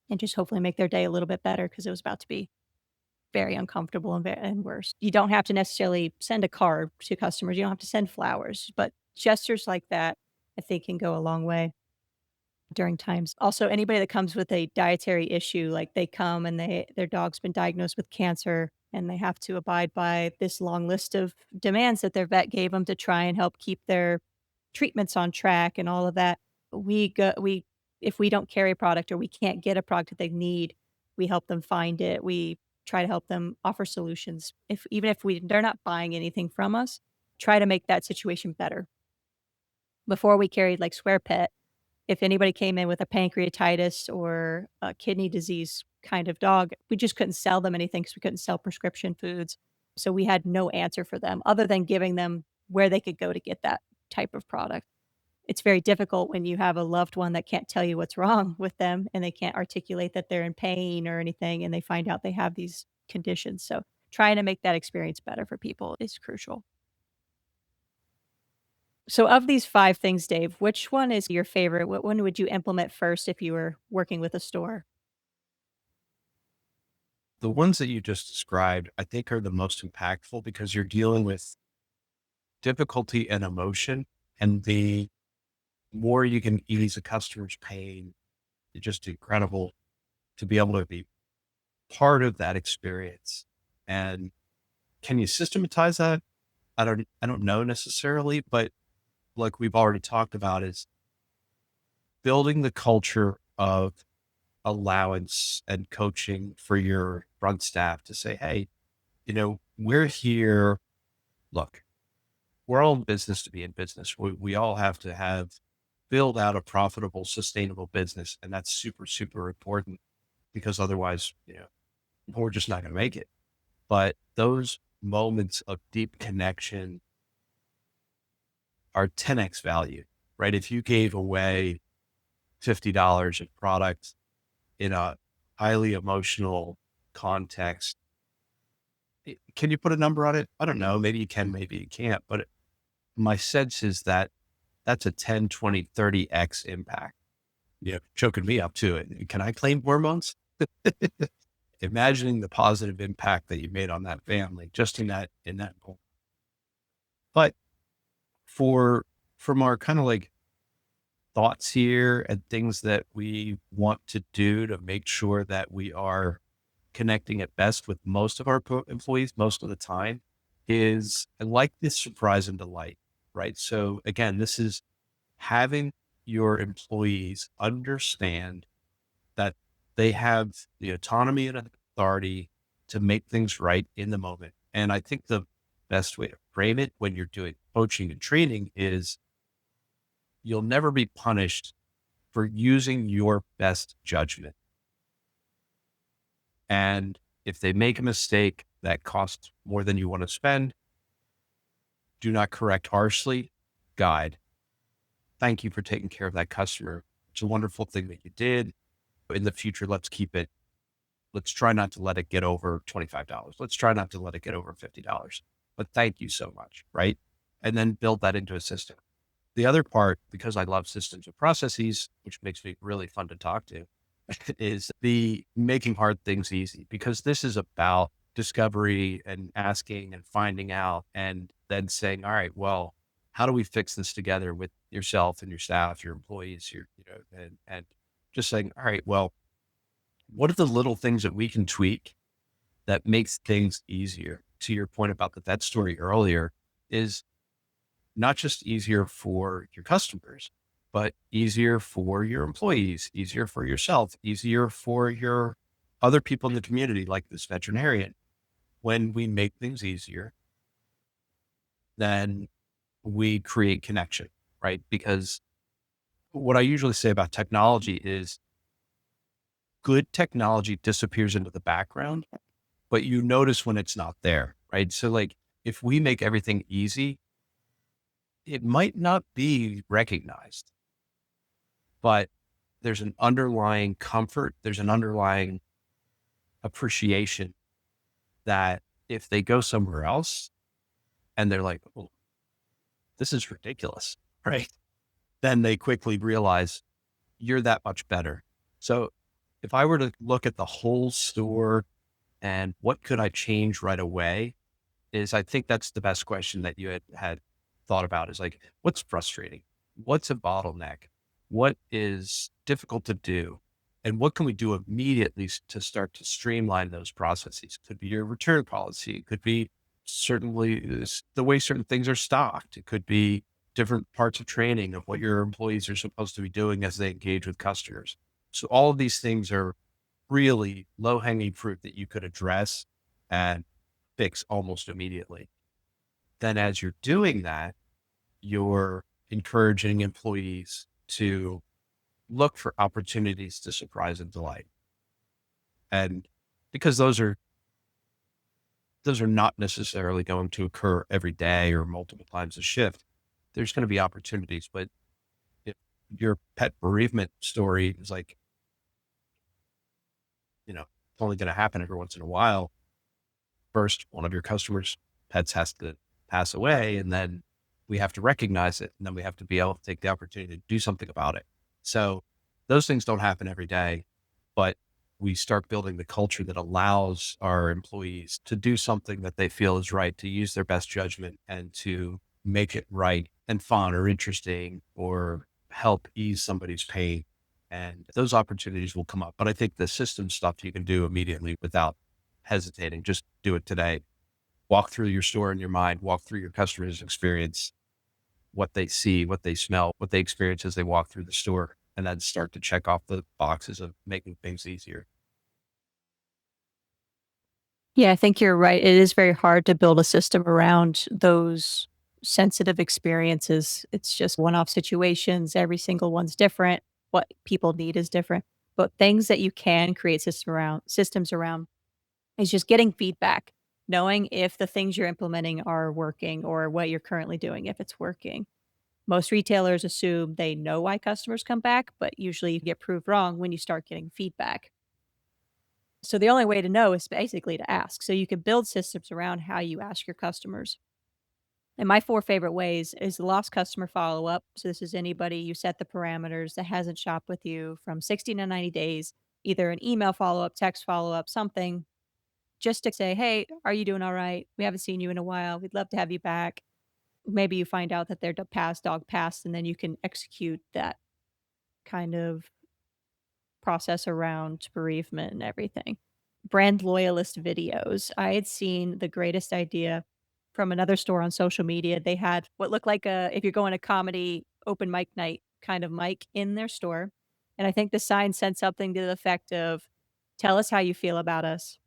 and just hopefully make their day a little bit better because it was about to be very uncomfortable and worse. You don't have to necessarily send a card to customers, you don't have to send flowers, but gestures like that, I think, can go a long way during times. Also, anybody that comes with a dietary issue, like they come and their dog's been diagnosed with cancer, and they have to abide by this long list of demands that their vet gave them to try and help keep their treatments on track and all of that. We if we don't carry a product or we can't get a product that they need, we help them find it. We try to help them offer solutions. If even if they're not buying anything from us, try to make that situation better. Before we carried like Square Pet, if anybody came in with a pancreatitis or a kidney disease kind of dog, we just couldn't sell them anything because we couldn't sell prescription foods. So we had no answer for them other than giving them where they could go to get that type of product. It's very difficult when you have a loved one that can't tell you what's wrong with them and they can't articulate that they're in pain or anything and they find out they have these conditions. So trying to make that experience better for people is crucial. So of these 5 things, Dave, which one is your favorite? What one would you implement first if you were working with a store? The ones that you just described, I think are the most impactful because you're dealing with difficulty and emotion. And the more you can ease a customer's pain, it's just incredible to be able to be part of that experience. And can you systematize that? I don't know necessarily, but like we've already talked about is building the culture of allowance and coaching for your front staff to say, hey, we're here. Look, we're all in business to be in business. We all have to build out a profitable, sustainable business. And that's super, super important because otherwise, we're just not going to make it. But those moments of deep connection are 10x value, right? If you gave away $50 of product in a highly emotional context, can you put a number on it? I don't know. Maybe you can, maybe you can't. But my sense is that that's a 10, 20, 30x impact. Choking me up to it. Can I claim hormones? Imagining the positive impact that you made on that family just in that moment. But from our kind of like thoughts here and things that we want to do to make sure that we are connecting at best with most of our employees most of the time is I like this surprise and delight, right? So again, this is having your employees understand that they have the autonomy and authority to make things right in the moment. And I think the best way to frame it when you're doing coaching and training is you'll never be punished for using your best judgment. And if they make a mistake that costs more than you want to spend, do not correct harshly, guide. Thank you for taking care of that customer. It's a wonderful thing that you did. In the future, let's try not to let it get over $25. Let's try not to let it get over $50. But thank you so much, right? And then build that into a system. The other part, because I love systems and processes, which makes me really fun to talk to, is the making hard things easy, because this is about discovery and asking and finding out and then saying, all right, well, how do we fix this together with yourself and your staff, your employees, and just saying, all right, well, what are the little things that we can tweak that makes things easier? To your point about the vet story earlier, is not just easier for your customers, but easier for your employees, easier for yourself, easier for your other people in the community, like this veterinarian. When we make things easier, then we create connection, right? Because what I usually say about technology is good technology disappears into the background, but you notice when it's not there, right? So like if we make everything easy, it might not be recognized, but there's an underlying comfort. There's an underlying appreciation that if they go somewhere else and they're like, oh, this is ridiculous, right? Then they quickly realize you're that much better. So if I were to look at the whole store and what could I change right away, is I think that's the best question that you had thought about, is like, what's frustrating? What's a bottleneck? What is difficult to do? And what can we do immediately to start to streamline those processes? It could be your return policy. It could be certainly the way certain things are stocked. It could be different parts of training of what your employees are supposed to be doing as they engage with customers. So all of these things are really low hanging fruit that you could address and fix almost immediately. Then as you're doing that, you're encouraging employees to look for opportunities to surprise and delight. And because those are not necessarily going to occur every day or multiple times a shift, there's going to be opportunities. But if your pet bereavement story is like, it's only going to happen every once in a while. First, one of your customers' pets has to pass away, and then we have to recognize it, and then we have to be able to take the opportunity to do something about it. So those things don't happen every day, but we start building the culture that allows our employees to do something that they feel is right, to use their best judgment and to make it right and fun or interesting or help ease somebody's pain. And those opportunities will come up. But I think the system stuff you can do immediately without hesitating. Just do it today. Walk through your store in your mind, walk through your customer's experience, what they see, what they smell, what they experience as they walk through the store, and then start to check off the boxes of making things easier. Yeah, I think you're right. It is very hard to build a system around those sensitive experiences. It's just one-off situations. Every single one's different. What people need is different. But things that you can create systems around is just getting feedback, knowing if the things you're implementing are working or what you're currently doing, if it's working. Most retailers assume they know why customers come back, but usually you get proved wrong when you start getting feedback. So the only way to know is basically to ask. So you can build systems around how you ask your customers. And my 4 favorite ways is the lost customer follow-up. So this is anybody you set the parameters that hasn't shopped with you from 60 to 90 days, either an email follow-up, text follow-up, something just to say, "Hey, are you doing all right? We haven't seen you in a while. We'd love to have you back." Maybe you find out that their dog passed, and then you can execute that kind of process around bereavement and everything. Brand loyalist videos. I had seen the greatest idea from another store on social media. They had what looked like a if you're going to comedy open mic night kind of mic in their store, and I think the sign said something to the effect of, "Tell us how you feel about us."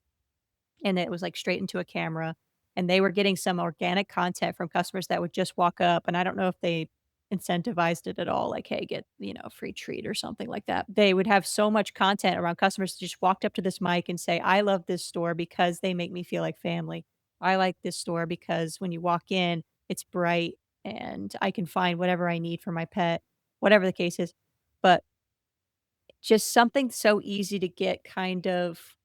And it was, like, straight into a camera, and they were getting some organic content from customers that would just walk up, and I don't know if they incentivized it at all, like, "Hey, get, a free treat," or something like that. They would have so much content around customers that just walked up to this mic and say, "I love this store because they make me feel like family. I like this store because when you walk in, it's bright, and I can find whatever I need for my pet," whatever the case is. But just something so easy to get kind of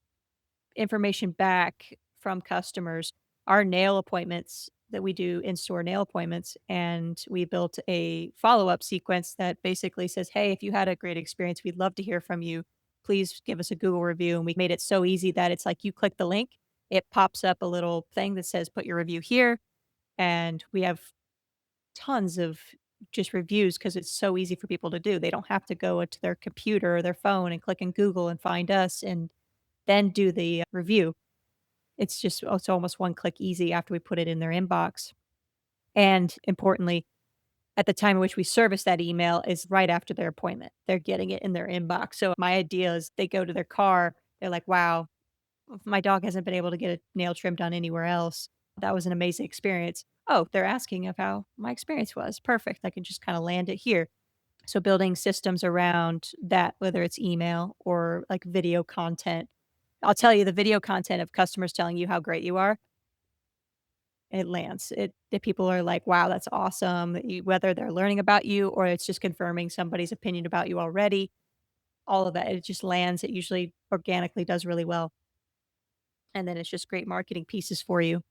information back from customers. Our nail appointments that we do in-store nail appointments, and we built a follow-up sequence that basically says, "Hey, if you had a great experience, we'd love to hear from you. Please give us a Google review." And we made it so easy that it's like you click the link, it pops up a little thing that says, "Put your review here." And we have tons of just reviews because it's so easy for people to do. They don't have to go into their computer or their phone and click in Google and find us and then do the review. It's almost one click easy after we put it in their inbox. And importantly, at the time in which we service that email is right after their appointment. They're getting it in their inbox. So my idea is they go to their car, they're like, "Wow, my dog hasn't been able to get a nail trim done anywhere else. That was an amazing experience." Oh, they're asking of how my experience was. Perfect. I can just kinda land it here. So building systems around that, whether it's email or, like, video content. I'll tell you the video content of customers telling you how great you are, it lands. It the people are like, "Wow, that's awesome." Whether they're learning about you or it's just confirming somebody's opinion about you already, all of that, it just lands. It usually organically does really well, and then it's just great marketing pieces for you.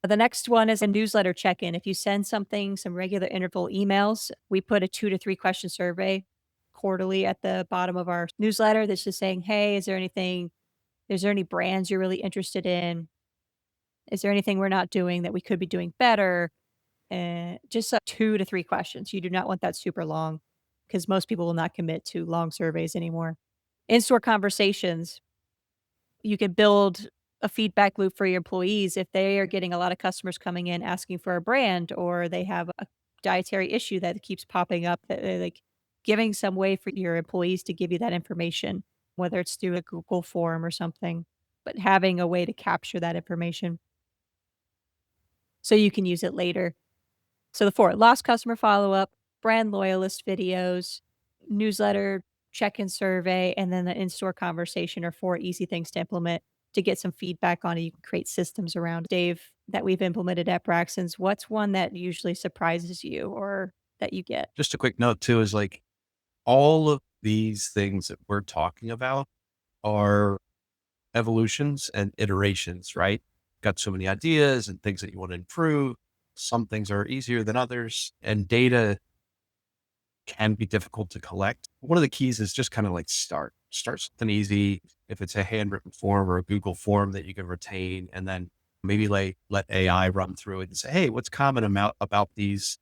The next one is a newsletter check-in. If you send something, some regular interval emails, we put a 2 to 3 question survey quarterly at the bottom of our newsletter that's just saying, "Hey, is there any brands you're really interested in? Is there anything we're not doing that we could be doing better?" Just 2 to 3 questions. You do not want that super long because most people will not commit to long surveys anymore. In-store conversations, you can build a feedback loop for your employees if they are getting a lot of customers coming in asking for a brand or they have a dietary issue that keeps popping up, that like giving some way for your employees to give you that information, whether it's through a Google form or something, but having a way to capture that information so you can use it later. So the 4, lost customer follow-up, brand loyalist videos, newsletter, check-in survey, and then the in-store conversation are 4 easy things to implement to get some feedback on it. You can create systems around. Dave, that we've implemented at Braxton's, what's one that usually surprises you or that you get? Just a quick note too is like all of these things that we're talking about are evolutions and iterations, right? Got so many ideas and things that you want to improve. Some things are easier than others, and data can be difficult to collect. One of the keys is just kind of like start something easy. If it's a handwritten form or a Google form that you can retain, and then maybe like let AI run through it and say, hey, what's common about these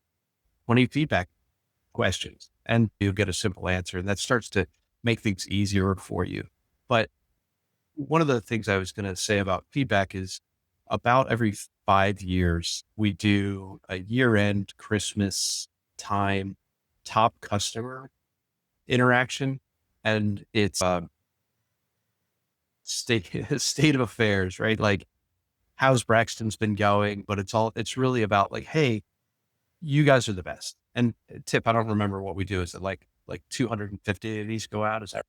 20 feedback questions? And you'll get a simple answer. And that starts to make things easier for you. But one of the things I was going to say about feedback is about every 5 years, we do a year end Christmas time top customer interaction. And it's state, state of affairs, right? Like how's Braxton's been going, but it's really about like, hey, you guys are the best. And tip, I don't remember what we do. Is it like 250 of these go out? Is that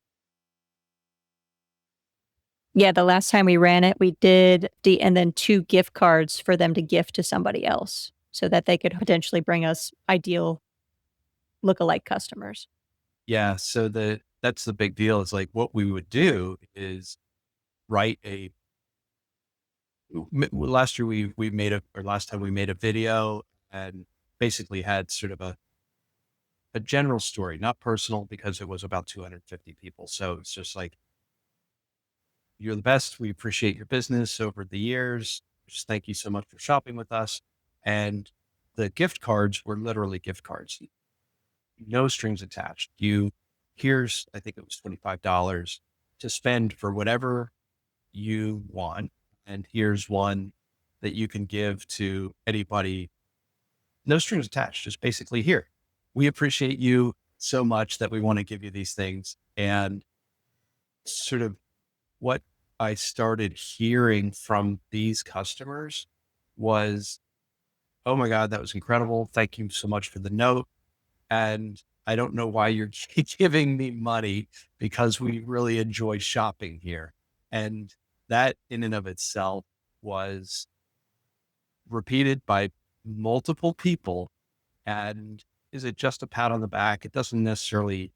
Yeah, the last time we ran it, we did and then 2 gift cards for them to gift to somebody else so that they could potentially bring us ideal lookalike customers. yeah. So that's the big deal. Is like what we would do is write a last year we made a or last time we made a video and basically had sort of a general story, not personal because it was about 250 people. So it's just like, you're the best. We appreciate your business over the years. Just thank you so much for shopping with us. And the gift cards were literally gift cards, no strings attached. Here's, I think it was $25 to spend for whatever you want. And here's one that you can give to anybody, no strings attached, just basically here. We appreciate you so much that we want to give you these things. And sort of what I started hearing from these customers was, oh my God, that was incredible. Thank you so much for the note. And I don't know why you're giving me money because we really enjoy shopping here. And that in and of itself was repeated by multiple people. And is it just a pat on the back? It doesn't necessarily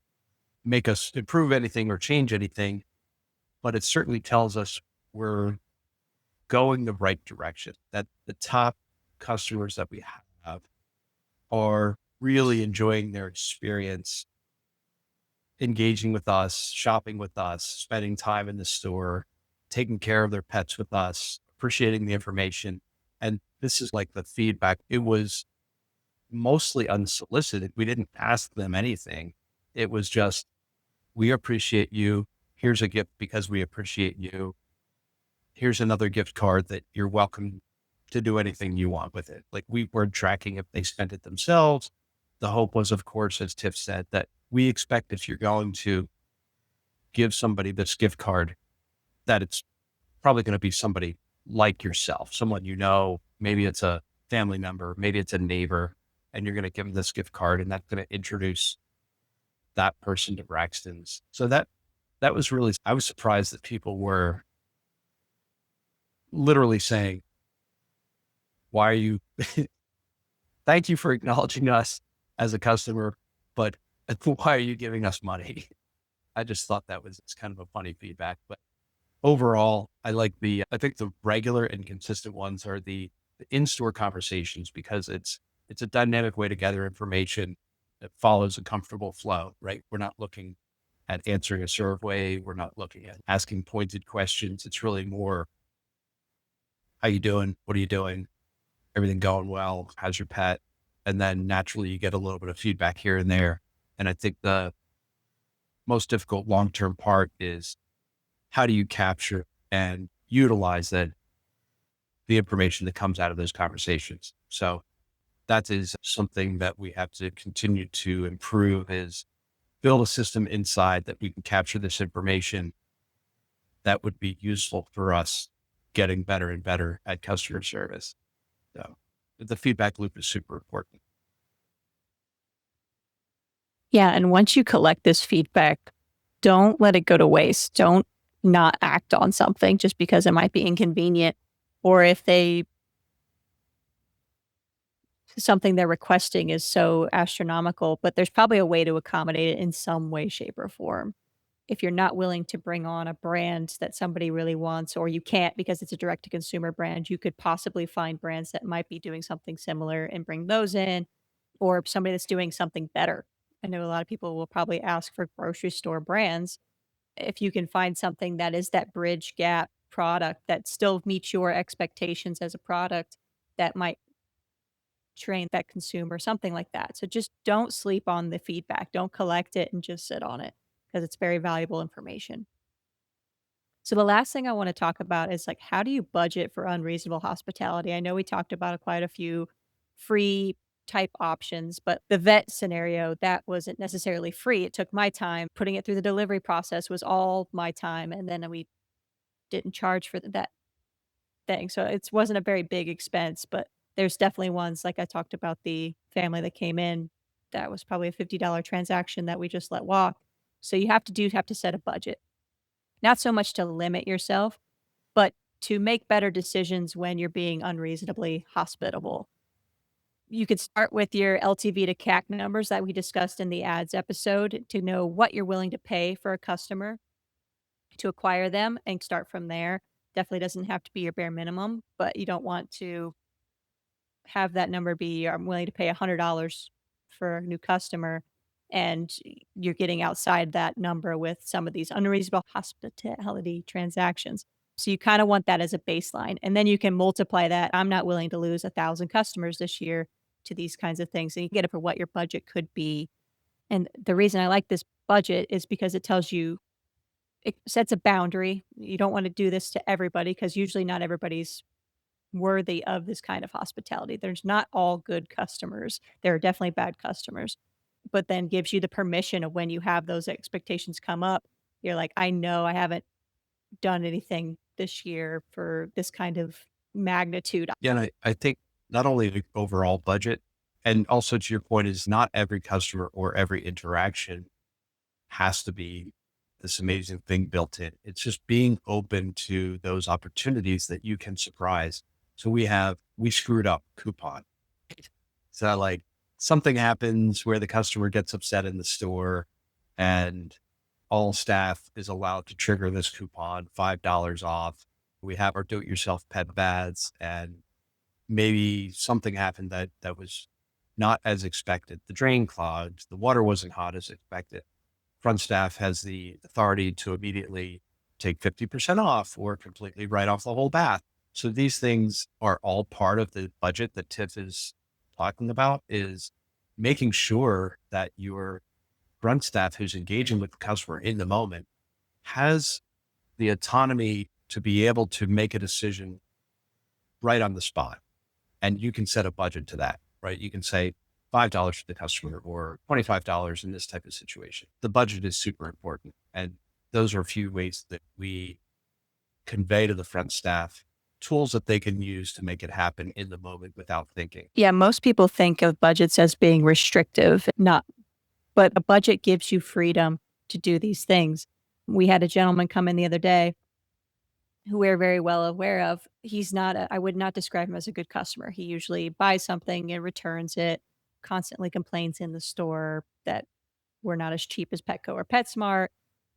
make us improve anything or change anything, but it certainly tells us we're going the right direction, that the top customers that we have are really enjoying their experience, engaging with us, shopping with us, spending time in the store, taking care of their pets with us, appreciating the information. And this is like the feedback. It was mostly unsolicited. We didn't ask them anything. It was just, we appreciate you. Here's a gift because we appreciate you. Here's another gift card that you're welcome to do anything you want with it. Like we weren't tracking if they spent it themselves. The hope was, of course, as Tiff said, that we expect if you're going to give somebody this gift card, that it's probably going to be somebody like yourself, someone you know, maybe it's a family member, maybe it's a neighbor, and you're going to give them this gift card and that's going to introduce that person to Braxton's. So that was really, I was surprised that people were literally saying, why are you, thank you for acknowledging us as a customer, but why are you giving us money? I just thought that was kind of a funny feedback, but overall, I think the regular and consistent ones are the in-store conversations because it's a dynamic way to gather information that follows a comfortable flow, right? We're not looking at answering a survey. We're not looking at asking pointed questions. It's really more, how you doing? What are you doing? Everything going well? How's your pet? And then naturally you get a little bit of feedback here and there. And I think the most difficult long-term part is, how do you capture and utilize the information that comes out of those conversations? So That is something that we have to continue to improve is build a system inside that we can capture this information that would be useful for us getting better and better at customer service. So the feedback loop is super important. Yeah, and once you collect this feedback, don't let it go to waste. Don't not act on something just because it might be inconvenient, or if they something they're requesting is so astronomical, but there's probably a way to accommodate it in some way, shape, or form. If you're not willing to bring on a brand that somebody really wants, or you can't because it's a direct to consumer brand, you could possibly find brands that might be doing something similar and bring those in, or somebody that's doing something better. I know a lot of people will probably ask for grocery store brands. If you can find something that is that bridge gap product that still meets your expectations as a product, that might train that consumer, something like that. So just don't sleep on the feedback. Don't collect it and just sit on it because it's very valuable information. So the last thing I want to talk about is like how do you budget for unreasonable hospitality? I know we talked about quite a few free type options, but the vet scenario that wasn't necessarily free. It took my time. Putting it through the delivery process was all my time, and then we didn't charge for that thing. So it wasn't a very big expense, but there's definitely ones like I talked about the family that came in, that was probably a $50 transaction that we just let walk. So you have to set a budget. Not so much to limit yourself, but to make better decisions when you're being unreasonably hospitable. You could start with your LTV to CAC numbers that we discussed in the ads episode to know what you're willing to pay for a customer to acquire them and start from there. Definitely doesn't have to be your bare minimum, but you don't want to have that number be, "I'm willing to pay $100 for a new customer," and you're getting outside that number with some of these unreasonable hospitality transactions. So you kinda want that as a baseline, and then you can multiply that, "I'm not willing to lose 1,000 customers this year to these kinds of things," and you get it for what your budget could be. And the reason I like this budget is because it tells you it sets a boundary. You don't wanna do this to everybody because usually not everybody's worthy of this kind of hospitality. There's not all good customers. There are definitely bad customers, but then gives you the permission of when you have those expectations come up, you're like, "I know I haven't done anything this year for this kind of magnitude." Yeah, and I think not only the overall budget, and also to your point, is not every customer or every interaction has to be this amazing thing built in. It's just being open to those opportunities that you can surprise. So we screwed up coupon. So like something happens where the customer gets upset in the store and all staff is allowed to trigger this coupon, $5 off. We have our do-it-yourself pet baths and maybe something happened that was not as expected. The drain clogged, the water wasn't hot as expected. Front staff has the authority to immediately take 50% off or completely write off the whole bath. So these things are all part of the budget that Tiff is talking about, is making sure that your front staff who's engaging with the customer in the moment has the autonomy to be able to make a decision right on the spot. And you can set a budget to that, right? You can say $5 for the customer or $25 in this type of situation. The budget is super important. And those are a few ways that we convey to the front staff tools that they can use to make it happen in the moment without thinking. Yeah, most people think of budgets as being restrictive, not but a budget gives you freedom to do these things. We had a gentleman come in the other day who we're very well aware of. He's not a I would not describe him as a good customer. He usually buys something and returns it, constantly complains in the store that we're not as cheap as Petco or PetSmart.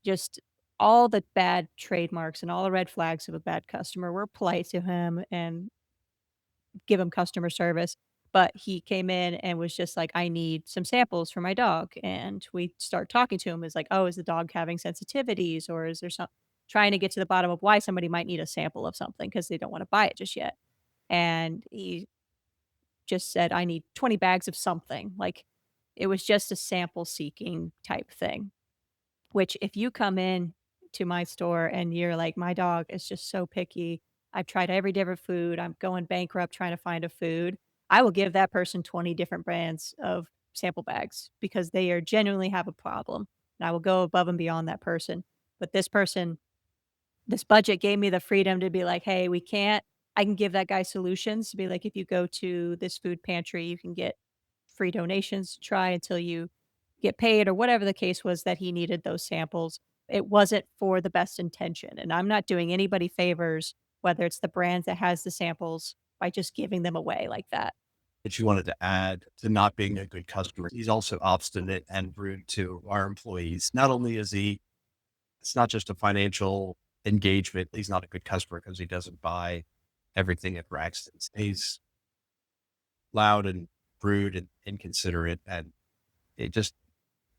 Just all the bad trademarks and all the red flags of a bad customer. We're polite to him and give him customer service. But he came in and was just like, "I need some samples for my dog." And we start talking to him is like, "Oh, is the dog having sensitivities or is there some," trying to get to the bottom of why somebody might need a sample of something because they don't want to buy it just yet. And he just said, "I need 20 bags of something." Like it was just a sample seeking type thing, which if you come in to my store and you're like, "My dog is just so picky. I've tried every different food. I'm going bankrupt trying to find a food." I will give that person 20 different brands of sample bags because they are genuinely have a problem, and I will go above and beyond that person. But this budget gave me the freedom to be like, "Hey, we can't." I can give that guy solutions to be like, "If you go to this food pantry, you can get free donations to try until you get paid," or whatever the case was that he needed those samples. It wasn't for the best intention, and I'm not doing anybody favors, whether it's the brand that has the samples, by just giving them away like that. That you wanted to add to not being a good customer. He's also obstinate and rude to our employees. Not only is he, it's not just a financial engagement. He's not a good customer because he doesn't buy everything at Braxton's. He's loud and rude and inconsiderate. And it just,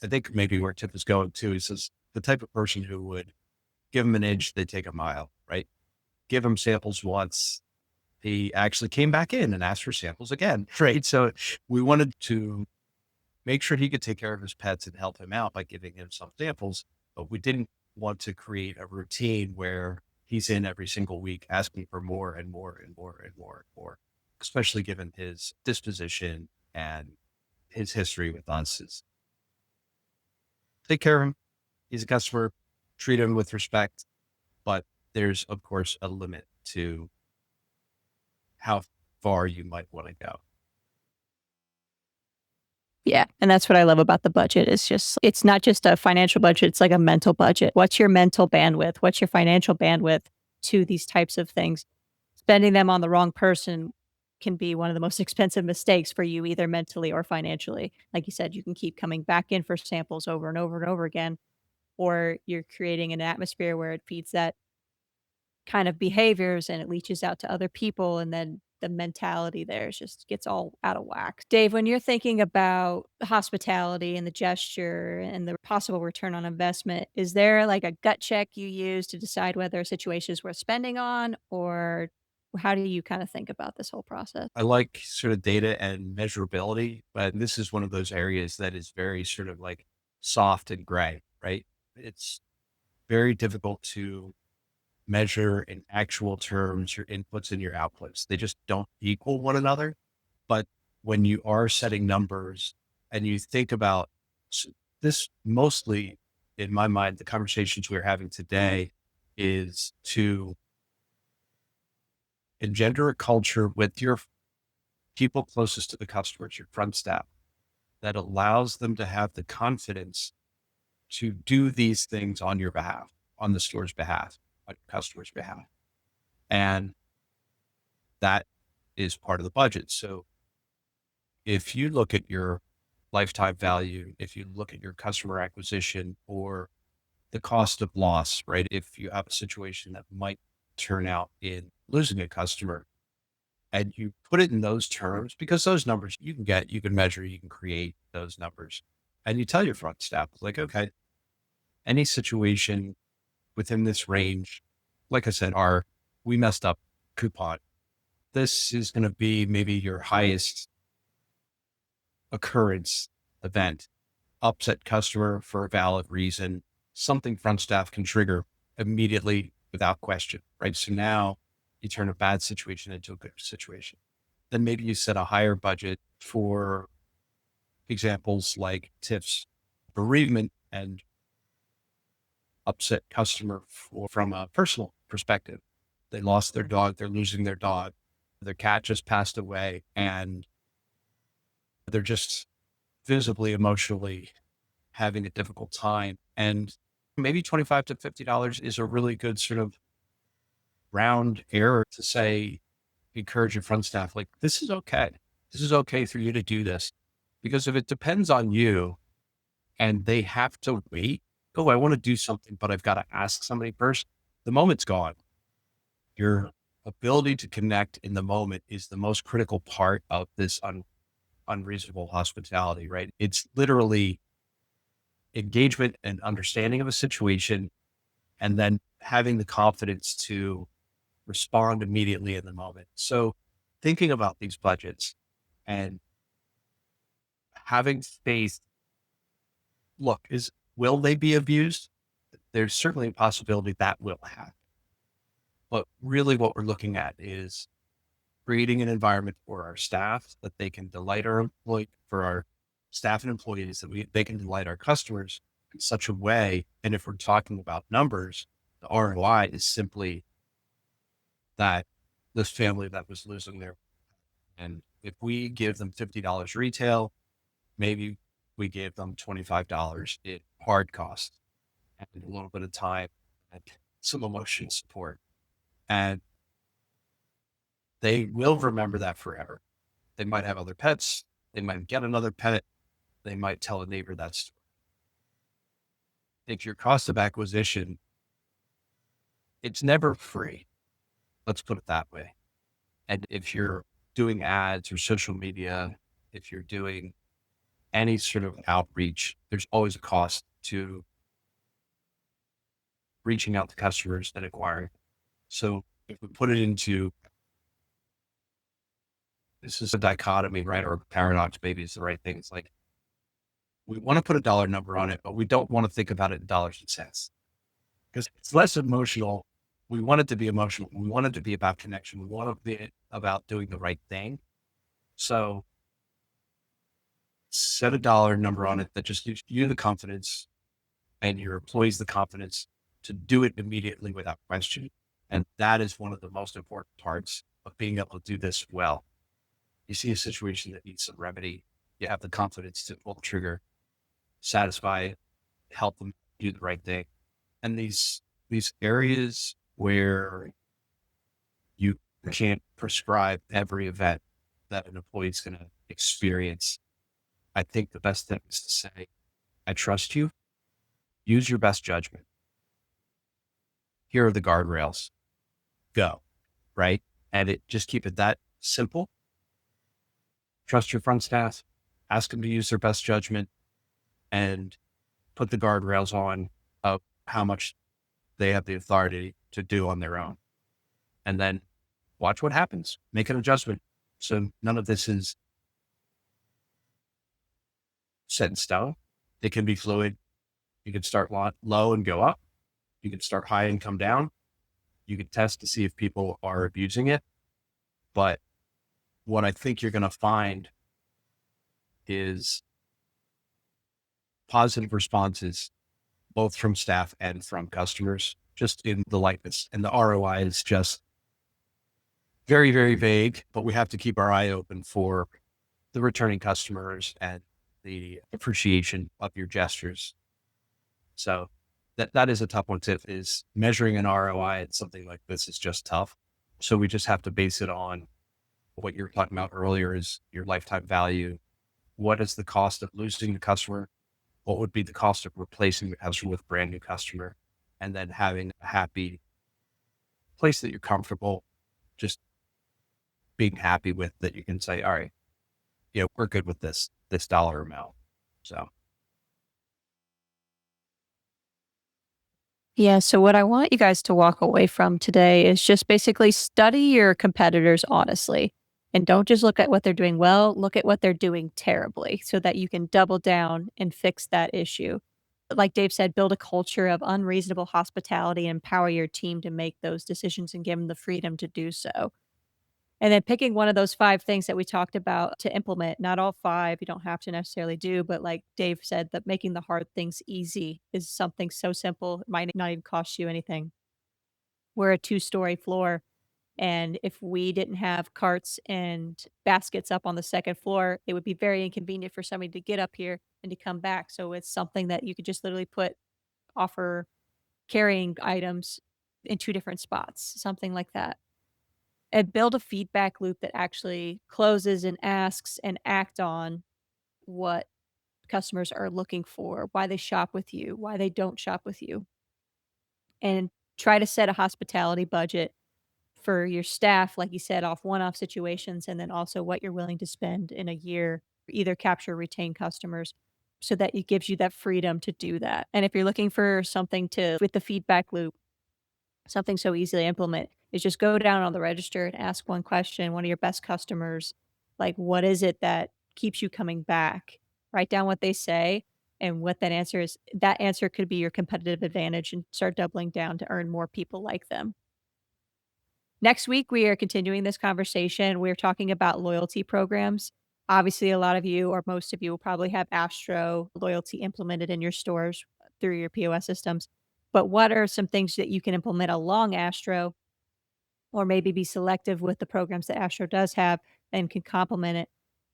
I think maybe where Tip is going to is says the type of person who would give him an inch, they take a mile, right? Give him samples once. He actually came back in and asked for samples again, right? So we wanted to make sure he could take care of his pets and help him out by giving him some samples, but we didn't want to create a routine where he's in every single week asking for more and more and more and more and more, especially given his disposition and his history with us. Is take care of him. He's a customer, treat him with respect, but there's of course a limit to how far you might want to go. Yeah, and that's what I love about the budget. It's not just a financial budget, it's like a mental budget. What's your mental bandwidth? What's your financial bandwidth to these types of things? Spending them on the wrong person can be one of the most expensive mistakes for you, either mentally or financially. Like you said, you can keep coming back in for samples over and over and over again, or you're creating an atmosphere where it feeds that kind of behaviors and it leaches out to other people, and then the mentality there is just gets all out of whack. Dave, when you're thinking about hospitality and the gesture and the possible return on investment, is there like a gut check you use to decide whether a situation is worth spending on, or how do you kind of think about this whole process? I like sort of data and measurability, but this is one of those areas that is very sort of like soft and gray, right? It's very difficult to measure in actual terms your inputs and your outputs. They just don't equal one another. But when you are setting numbers and you think about this, mostly in my mind, the conversations we're having today is to engender a culture with your people closest to the customers, your front staff, that allows them to have the confidence to do these things on your behalf, on the store's behalf, on your customer's behalf. And that is part of the budget. So if you look at your lifetime value, if you look at your customer acquisition or the cost of loss, right? If you have a situation that might turn out in losing a customer and you put it in those terms, because those numbers you can get, you can measure, you can create those numbers. And you tell your front staff, like, okay, any situation within this range, like I said, we messed up coupon. This is going to be maybe your highest occurrence event, upset customer for a valid reason, something front staff can trigger immediately without question, right? So now you turn a bad situation into a good situation. Then maybe you set a higher budget for examples like Tiff's bereavement and upset customer from a personal perspective. They lost their dog, they're losing their dog, their cat just passed away, and they're just visibly, emotionally having a difficult time. And maybe 25 to $50 is a really good sort of round error to say, encourage your front staff, like, this is okay. This is okay for you to do this. Because if it depends on you and they have to wait, oh, I want to do something, but I've got to ask somebody first, the moment's gone. Your ability to connect in the moment is the most critical part of this unreasonable hospitality, right? It's literally engagement and understanding of a situation, and then having the confidence to respond immediately in the moment. So thinking about these budgets and having faith, look, will they be abused? There's certainly a possibility that will happen. But really what we're looking at is creating an environment for our staff that they can delight our employee for our staff and employees that they can delight our customers in such a way. And if we're talking about numbers, the ROI is simply that this family that was losing their, and if we give them $50 retail, maybe we gave them $25 in hard costs and a little bit of time and some emotional support. And they will remember that forever. They might have other pets. They might get another pet. They might tell a neighbor that story. If your cost of acquisition, it's never free. Let's put it that way. And if you're doing ads or social media, if you're doing any sort of outreach, there's always a cost to reaching out to customers and acquiring. So if we put it into, this is a dichotomy, right? Or paradox, maybe is the right thing. It's like, we want to put a dollar number on it, but we don't want to think about it in dollars and cents because it's less emotional. We want it to be emotional. We want it to be about connection. We want it to be about doing the right thing. So set a dollar number on it that just gives you the confidence and your employees the confidence to do it immediately without question. And that is one of the most important parts of being able to do this well. You see a situation that needs some remedy, you have the confidence to pull the trigger, satisfy, help them do the right thing. And these areas where you can't prescribe every event that an employee is going to experience, I think the best thing is to say, I trust you. Use your best judgment. Here are the guardrails. Go. Right. And just keep it that simple. Trust your front staff. Ask them to use their best judgment and put the guardrails on of how much they have the authority to do on their own. And then watch what happens. Make an adjustment. So none of this is set in stone. It can be fluid. You can start low and go up. You can start high and come down. You can test to see if people are abusing it. But what I think you're going to find is positive responses, both from staff and from customers, just in the likeness. And the ROI is just very, very vague, but we have to keep our eye open for the returning customers and the appreciation of your gestures. So that is a tough one tip, is measuring an ROI at something like this is just tough. So we just have to base it on what you were talking about earlier, is your lifetime value. What is the cost of losing the customer? What would be the cost of replacing the customer with a brand new customer? And then having a happy place that you're comfortable, just being happy with, that you can say, all right, yeah, we're good with this dollar amount. So Yeah, so what I want you guys to walk away from today is just basically study your competitors honestly. And don't just look at what they're doing well, look at what they're doing terribly so that you can double down and fix that issue. Like Dave said, build a culture of unreasonable hospitality and empower your team to make those decisions and give them the freedom to do so. And then picking one of those 5 things that we talked about to implement, not all 5, you don't have to necessarily do, but like Dave said, that making the hard things easy is something so simple, it might not even cost you anything. We're a 2-story floor, and if we didn't have carts and baskets up on the 2nd floor, it would be very inconvenient for somebody to get up here and to come back. So it's something that you could just literally offer carrying items in 2 different spots, something like that. And build a feedback loop that actually closes and asks and act on what customers are looking for, why they shop with you, why they don't shop with you. And try to set a hospitality budget for your staff, like you said, off one-off situations, and then also what you're willing to spend in a year, either capture or retain customers, so that it gives you that freedom to do that. And if you're looking for something to with the feedback loop, something so easy to implement is just go down on the register and ask one question, one of your best customers, like, what is it that keeps you coming back? Write down what they say and what that answer is. That answer could be your competitive advantage and start doubling down to earn more people like them. Next week, we are continuing this conversation. We're talking about loyalty programs. Obviously, a lot of you or most of you will probably have Astro loyalty implemented in your stores through your POS systems. But what are some things that you can implement along Astro or maybe be selective with the programs that Astro does have and can complement it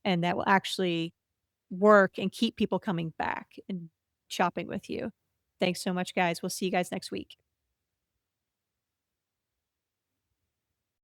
and that will actually work and keep people coming back and shopping with you? Thanks so much, guys. We'll see you guys next week.